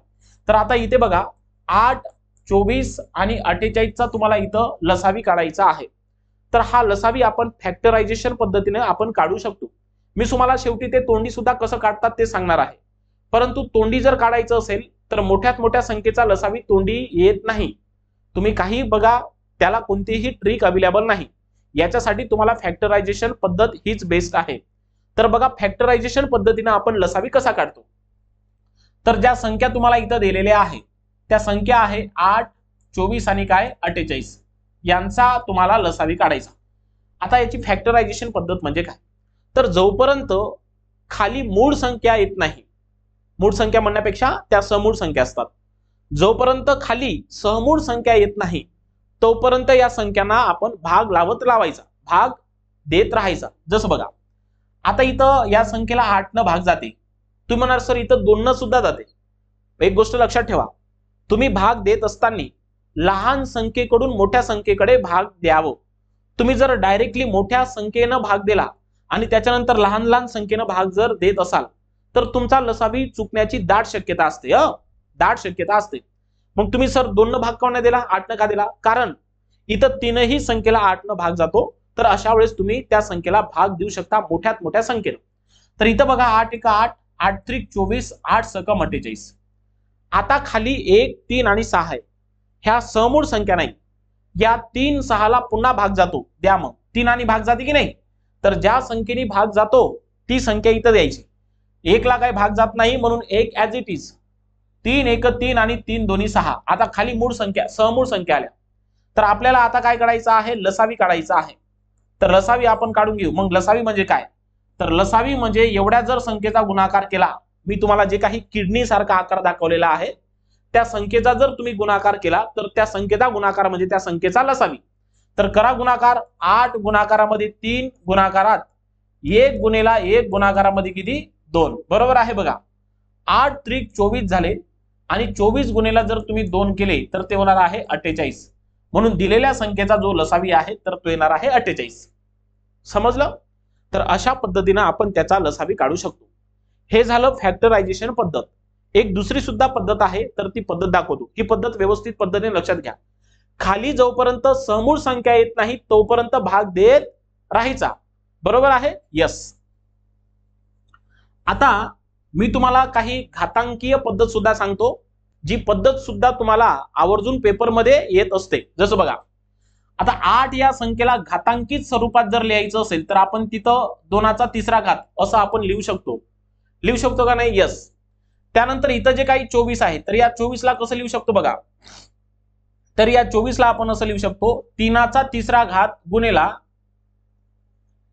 तर आता इथे बघा 8, 24 आणि 48 चा तुम्हाला इथं लसावी काढायचा आहे. तर हा लसावी आपण फॅक्टरायझेशन पद्धतीने आपण काढू शकतो. मी तुम्हाला शेवटी ते तोंडी सुद्धा कसं काढतात ते सांगणार आहे. परंतु तोंडी जर काढायचं असेल तर मोठ्यात मोठ्या संख्येचा लसावी तोंडी येत नाही. तुम्ही काही बघा, त्याला कोणतीही ट्रिक अवेलेबल नाही. याच्यासाठी तुम्हाला फॅक्टरायझेशन पद्धत हीच बेस्ट आहे. तर बघा, फॅक्टरायझेशन पद्धतीने आपण लसावी कसा काढतो. तर ज्या संख्या तुम्हाला इथं दिलेल्या आहे त्या संख्या आहे 8, 24 आणि काय 48 यांचा तुम्हाला लसावी काढायचा. आता याची फॅक्टरायझेशन पद्धत म्हणजे काय, तर जोपर्यंत खाली मूळ संख्या येत नाही, मूळ संख्या म्हणण्यापेक्षा त्या समूळ संख्या असतात, जोपर्यंत खाली सहमूळ संख्या येत नाही तोपर्यंत या संख्यांना आपण भाग लावायचा, भाग देत राहायचा. जसं बघा, आता इथं या संख्येला 8 न भाग जाते, तुम्ही म्हणाल सर इथं 2 न सुद्धा जाते. एक गोष्ट लक्षात ठेवा, तुम्ही भाग देत असताना लहान संख्येकडून मोठ्या संख्येकडे भाग द्यावं. तुम्ही जर डायरेक्टली मोठ्या संख्येनं भाग दिला आणि त्याच्यानंतर लहान लहान संख्येनं भाग जर देत असाल तर तुमचा लसावी चुकण्याची दाट शक्यता असते. दाट शक्यता असते. मग तुम्ही सर 2 न भाग का नाही दिला, 8 न का दिला, कारण इथं 3ही संख्येला 8 न भाग जातो. तर अशा वेळेस तुम्ही त्या संख्येला भाग देऊ शकता मोठ्यात मोठ्या संख्येनं. तर इथं बघा 8 × 8, 8 × 24, 8 × 48. आता खाली 1, 3 आणि 6 आहे, ह्या समूळ संख्या नाही. या 3, 6 ला पुन्हा भाग जातो, द्या. मग 3 आणि भाग जाते की नाही, तर ज्या संख्येने भाग जातो ती संख्या इथं द्यायची. 1 ला काही भाग जात नाही म्हणून 1 ॲज इट इज. 3 1 3 आणि 3 2 6. आता खाली मूळ संख्या, समूळ संख्या आल्या. तर आपल्याला आता काय काढायचं आहे, लसावी काढायचा आहे. तर लसावी आपण काढून घेऊ. मग लसावी म्हणजे काय, तर लसावी म्हणजे एवढ्या जर संख्येचा गुणाकार केला, मी तुम्हाला जे काही किडनी सारखा आकार दाखवलेला आहे त्या संख्येचा जर तुम्ही गुणाकार केला तर त्या संख्येचा गुणाकार म्हणजे त्या संख्येचा लसावी. तर करा गुणाकार. 8 गुणाकारामध्ये 3 गुणाकारात 1 गुणेला 1 गुणाकारामध्ये किती 2. बरोबर आहे. बघा 8 त्रिक 24 झाले आणि 24 गुणेला जर तुम्ही 2 केले तर ते होणार आहे 48. म्हणून दिलेल्या संख्येचा जो लसावी आहे तर तो येणार आहे 48. समजलं. तर अशा पद्धतीने आपण त्याचा लसावी काढू शकतो. हे झालं फॅक्टरायझेशन पद्धत. एक दुसरी सुद्धा पद्धत आहे, तर ती पद्धत दाखवतो. ही पद्धत व्यवस्थित पद्धतीने लक्षात घ्या. खाली जोपर्यंत समूळ संख्या येत नाही तोपर्यंत भाग देत राहायचा. बरोबर आहे. यस. आता मी तुम्हाला काही घातांकीय पद्धत सुद्धा सांगतो, जी पद्धत सुद्धा तुम्हाला आवर्जून पेपर मध्ये येत असते. जसं बघा, आता 8 या संख्येला घातांकित स्वरूपात जर लिहायचं असेल तर आपण तिथं 2चा 3रा घात असं आपण लिहू शकतो. लिहू शकतो का नाही. यस. त्यानंतर इथं जे काही 24 आहे तर या 24 ला कसं लिहू शकतो बघा, तर या 24 ला आपण असं लिहू शकतो 3चा 3रा घात गुणेला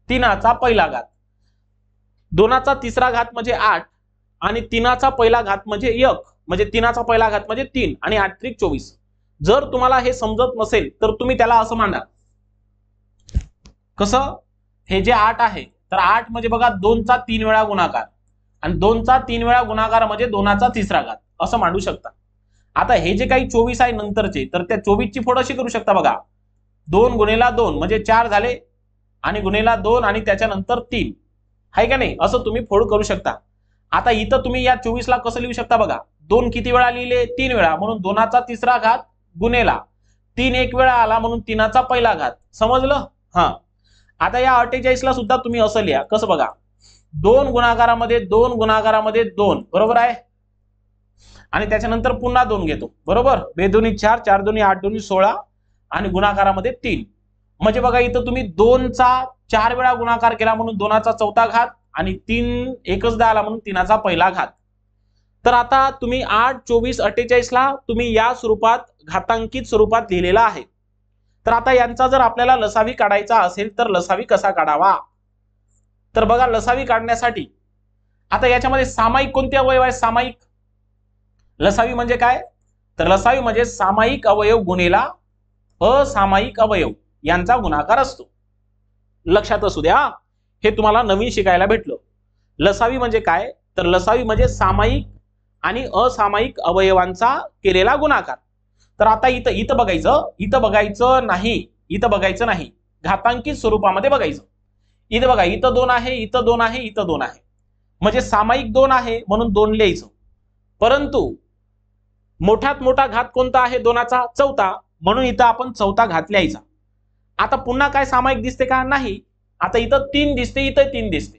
3चा पहिला घात. 2चा 3रा घात म्हणजे 8 आणि 3चा पहिला घात म्हणजे 1, म्हणजे 3चा पहिला घात म्हणजे 3 आणि 8 त्रिक 24. जर तुम्हाला हे समजत नसेल तर तुम्ही त्याला असं मांडा. कसं, हे जे 8 आहे तर 8 म्हणजे बघा 2चा 3 वेळा गुणाकार आणि 2चा 3 वेळा गुणाकार म्हणजे 2चा 3रा घात असं मांडू शकता. आता हे जे काही 24 आहे नंतरचे तर त्या 24 ची फोड अशी करू शकता बघा. 2 गुणेला 2 म्हणजे 4 झाले आणि गुणेला 2 आणि त्याच्यानंतर 3 आहे का नाही, असं तुम्ही फोल्ड करू शकता. आता इथं तुम्ही या 24 ला कसं लिहू शकता बघा, 2 किती वेळा लिहिले, 3 वेळा, म्हणून 2चा तिसरा घात गुणेला 3 एक वेळा आला म्हणून 3चा पहिला घात. समजलं? हा. आता या 48 ला सुद्धा तुम्ही असं लिहा, कसं बघा, 2 गुणाकारामध्ये 2 गुणाकारामध्ये 2, बरोबर आहे, आणि त्याच्यानंतर पुन्हा 2 घेतो, बरोबर, 2 दुनी 4, 4 दुनी 8, 2 16, आणि गुणाकारामध्ये 3. म्हणजे बघा इथं तुम्ही 2चा 4 वेळा गुणाकार केला म्हणून 2चा चौथा घात, आणि 3 एकचदा आला म्हणून 3चा पहिला घात. तर आता तुम्ही 8, 24, 48 ला तुम्ही या स्वरूपात घातांकित स्वरूपात लिहिलेला आहे. तर आता यांचा जर आपल्याला लसावी काढायचा असेल तर लसावी कसा काढावा, तर बघा लसावी काढण्यासाठी आता याच्यामध्ये सामायिक कोणते अवयव आहे, सामायिक. लसावी म्हणजे काय, तर लसावी म्हणजे सामायिक अवयव गुणेला असामायिक अवयव यांचा गुणाकार असतो. लक्षात असू द्या, हे तुम्हाला नवीन शिकायला भेटलं. लसावी म्हणजे काय, तर लसावी म्हणजे सामायिक आणि असामायिक अवयवांचा केलेला गुणाकार. तर आता इथं बघायचं नाही, घातांकित स्वरूपामध्ये बघायचं. इथं बघा, इथं 2 आहे, इथं 2 आहे, इथं 2 आहे, म्हणजे सामायिक 2 आहे म्हणून 2 लिहायचं. परंतु मोठ्यात मोठा घात कोणता आहे, 2चा चौथा, म्हणून इथं आपण चौथा घात लिहायचा. आता पुन्हा काय सामायिक दिसते का, नाही. आता इथं 3 दिसते, इथं 3 दिसते,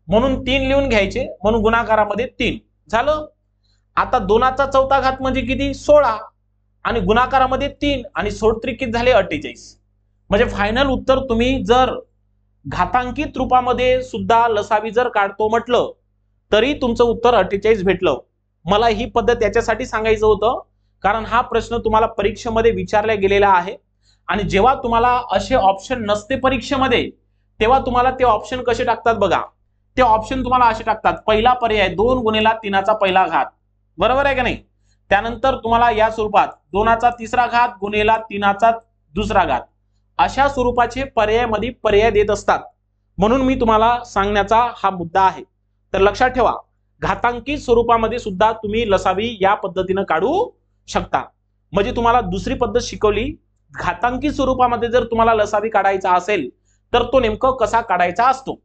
म्हणून 3 लिहून घ्यायचे, म्हणून गुणाकारामध्ये 3 झालं. आता 2चा चौथा घात म्हणजे किती, 16, आणि गुणाकारामध्ये 3, आणि 16 किती झाले, 48. म्हणजे फायनल उत्तर तुम्ही जर घातांकित रूपामध्ये सुद्धा लसावी जर काढतो म्हटलं तरी तुमचं उत्तर 48 भेटलं. मला ही पद्धत याच्यासाठी सांगायचं होतं कारण हा प्रश्न तुम्हाला परीक्षेमध्ये विचारला गेलेला आहे, आणि जेव्हा तुम्हाला असे ऑप्शन नसते परीक्षेमध्ये तेव्हा तुम्हाला ते ऑप्शन कसे टाकतात बघा. ते ऑप्शन तुम्हाला असे टाकतात, पहिला पर्याय 2 गुणेला 3चा पहिला घात, बरोबर आहे का नाही. त्यानंतर तुम्हाला या स्वरूपात 2चा तिसरा घात गुणेला 3चा दुसरा घात, अशा स्वरूपाचे पर्यायामध्ये पर्याय देत असतात. म्हणून मी तुम्हाला सांगण्याचा हा मुद्दा आहे. तर लक्षात ठेवा, घातांकित स्वरूपामध्ये सुद्धा तुम्ही लसावी या पद्धतीने काढू शकता. म्हणजे तुम्हाला दुसरी पद्धत शिकवली, घातांकित स्वरूपामध्ये जर तुम्हाला लसावी काढायचा असेल तर तो नेमकं कसा काढायचा असतो.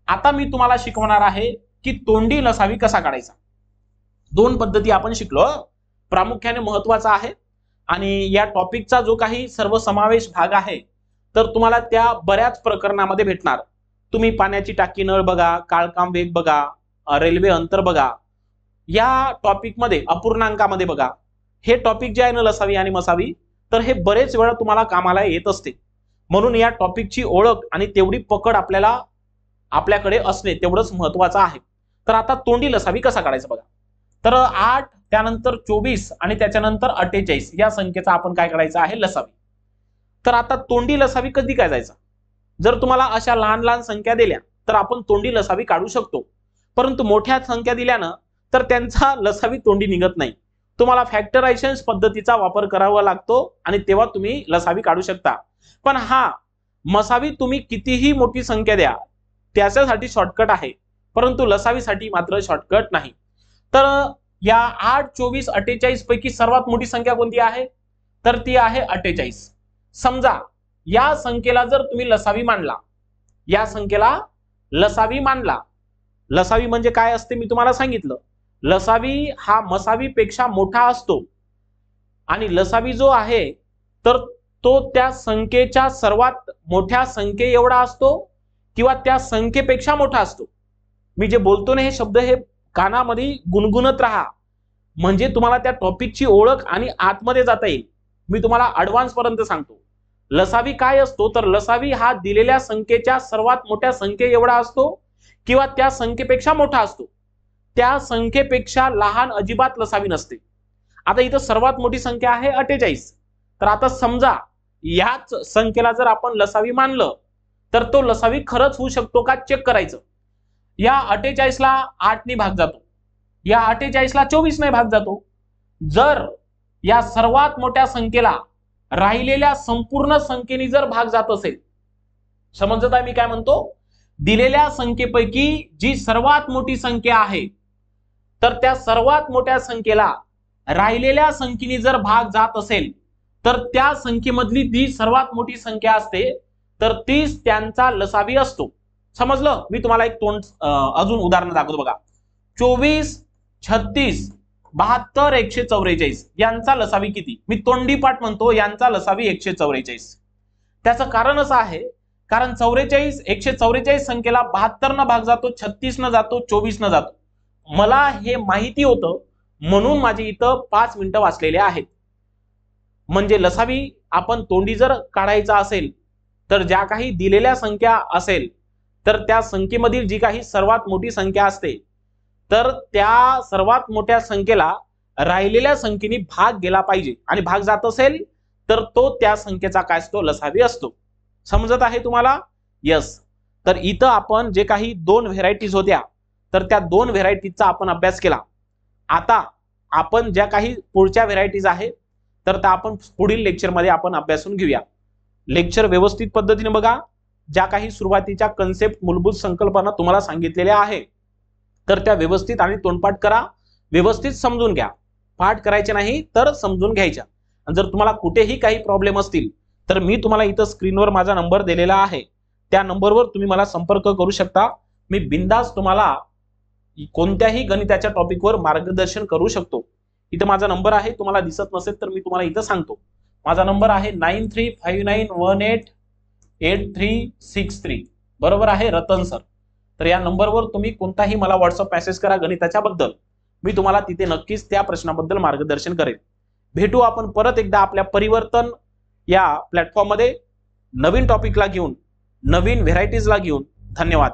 आता मी तुम्हाला शिकवणार आहे की तोंडी लसावी कसा काढायचा. 2 पद्धती आपण शिकलो, प्रामुख्याने महत्वाचा आहे, आणि या टॉपिकचा जो काही सर्वसमावेश भाग आहे तर तुम्हाला त्या बऱ्याच प्रकरणामध्ये भेटणार. तुम्ही पाण्याची टाकी नळ बघा, काळकाम वेग बघा, रेल्वे अंतर बघा, या टॉपिकमध्ये अपूर्णांकामध्ये बघा, हे टॉपिक जे आहे ना लसावी आणि मसावी, तर हे बरेच वेळा तुम्हाला कामाला येत असते. म्हणून या टॉपिकची ओळख आणि तेवढी पकड आपल्याकडे असणे तेवढंच महत्वाचं आहे. तर आता तोंडी लसावी कसा काढायचा बघा. तर 8 त्यानंतर 24 आणि त्याच्यानंतर 48 या संख्येचा आपण काय करायचं आहे, लसावी. तर आता तोंडी लसावी कधी काय जायचा, जर तुम्हाला अशा लहान लहान संख्या दिल्या तर आपण तोंडी लसावी काढू शकतो, परंतु मोठ्या संख्या दिल्यानं तर त्यांचा लसावी तोंडी निघत नाही. तुम्हाला फॅक्टरायझेशन पद्धतीचा वापर करावा लागतो आणि तेव्हा तुम्ही लसावी काढू शकता. पण हा मसावी तुम्ही कितीही मोठी संख्या द्या त्याच्यासाठी शॉर्टकट आहे, परंतु लसावीसाठी मात्र शॉर्टकट नाही. तर या 8, 24, 48 पैकी सर्वात मोठी संख्या कोणती आहे, तर ती आहे 48. समजा या संख्येला जर तुम्ही लसावी मानला, या संख्येला लसावी मानला, लसावी म्हणजे काय असते मी तुम्हाला सांगितलं, लसावी हा मसावीपेक्षा मोठा असतो, आणि लसावी जो आहे तर तो त्या संख्येच्या सर्वात मोठ्या संख्ये एवढा असतो किंवा त्या संख्येपेक्षा मोठा असतो. मी जे बोलतो ना हे शब्द हे कानामध्ये गुणगुणत राहा, म्हणजे तुम्हाला त्या टॉपिकची ओळख आणि आतमध्ये जाता येईल. मी तुम्हाला ऍडव्हान्स पर्यंत सांगतो. लसावी काय असतो, तर लसावी हा दिलेल्या संख्येच्या सर्वात मोठ्या संख्ये एवढा असतो किंवा त्या संख्येपेक्षा मोठा असतो. त्या संख्येपेक्षा लहान अजिबात लसावी नसते. आता इथं सर्वात मोठी संख्या आहे 48. तर आता समजा याच संख्येला जर आपण लसावी मानलं तर तो लसावी खरंच होऊ शकतो का चेक करायचं. या 48 ला 8 ने भाग जातो, या 48 ला 24 ने भाग जातो. जर या सर्वात मोठ्या संख्येला राहिलेल्या संपूर्ण संख्येने जर भाग जात असेल, समजत आहे मी काय म्हणतो, दिलेल्या संख्येपैकी जी सर्वात मोठी संख्या आहे तर त्या सर्वात मोठ्या संख्येला राहिलेल्या संख्येने जर भाग जात असेल तर त्या संख्येमधली जी सर्वात मोठी संख्या असते तर तीच त्यांचा लसावी असतो. समजलं? मी तुम्हाला एक तोंड अजून उदाहरण दाखवतो बघा. 24, 36, 72, 144 यांचा लसावी किती? मी तोंडी पाठ म्हणतो, यांचा लसावी 144. त्याचं कारण असं आहे, कारण 144 संख्येला 72 न भाग जातो, 36 न जातो, 24 न जातो. मला हे माहिती होतं म्हणून माझे इथं 5 मिनिटं वाचलेले आहेत. म्हणजे लसावी आपण तोंडी जर काढायचा असेल तर ज्या काही दिलेल्या संख्या असेल तर त्या संख्येमधील जी काही सर्वात मोठी संख्या असते तर त्या सर्वात मोठ्या संख्येला राहिलेल्या संख्येने भाग गेला पाहिजे आणि भाग जात असेल तर तो त्या संख्येचा काय असतो? लसावी असतो. समजत आहे तुम्हाला? यस. तर इथं आपण जे काही 2 व्हेरायटीज होत्या तर त्या 2 व्हेरायटीजचा आपण अभ्यास केला. आता आपण ज्या काही पुढच्या व्हेरायटीज आहेत तर त्या आपण पुढील लेक्चरमध्ये आपण अभ्यासून घेऊया. लेक्चर व्यवस्थित पद्धतीने बघा. ज्या काही सुरुवातीच्या कन्सेप्ट, मूलभूत संकल्पना तुम्हाला सांगितलेल्या आहे तर त्या व्यवस्थित आणि तोंडपाठ करा. व्यवस्थित समजून घ्या. पाठ करायचे नाही तर समजून घ्यायच्या. आणि जर तुम्हाला कुठेही काही प्रॉब्लेम असतील तर मी तुम्हाला इथं स्क्रीनवर माझा नंबर दिलेला आहे, त्या नंबरवर तुम्ही मला संपर्क करू शकता. मी बिंदास तुम्हाला कोणत्याही गणिताच्या टॉपिकवर मार्गदर्शन करू शकतो. इथं माझा नंबर आहे, तुम्हाला दिसत नसेल तर मी तुम्हाला इथं सांगतो. माझा नंबर आहे 9359188363. बरोबर आहे रतन सर. तर या नंबरवर तुम्ही कोणताही मला व्हॉट्सअप मेसेज करा गणिताच्या बद्दल. मी तुम्हाला तिथे नक्कीच त्या प्रश्नाबद्दल मार्गदर्शन करेन. भेटू आपण परत एकदा आपल्या परिवर्तन या प्लॅटफॉर्म मध्ये नवीन टॉपिकला घेऊन, नवीन व्हेरायटीजला घेऊन. धन्यवाद.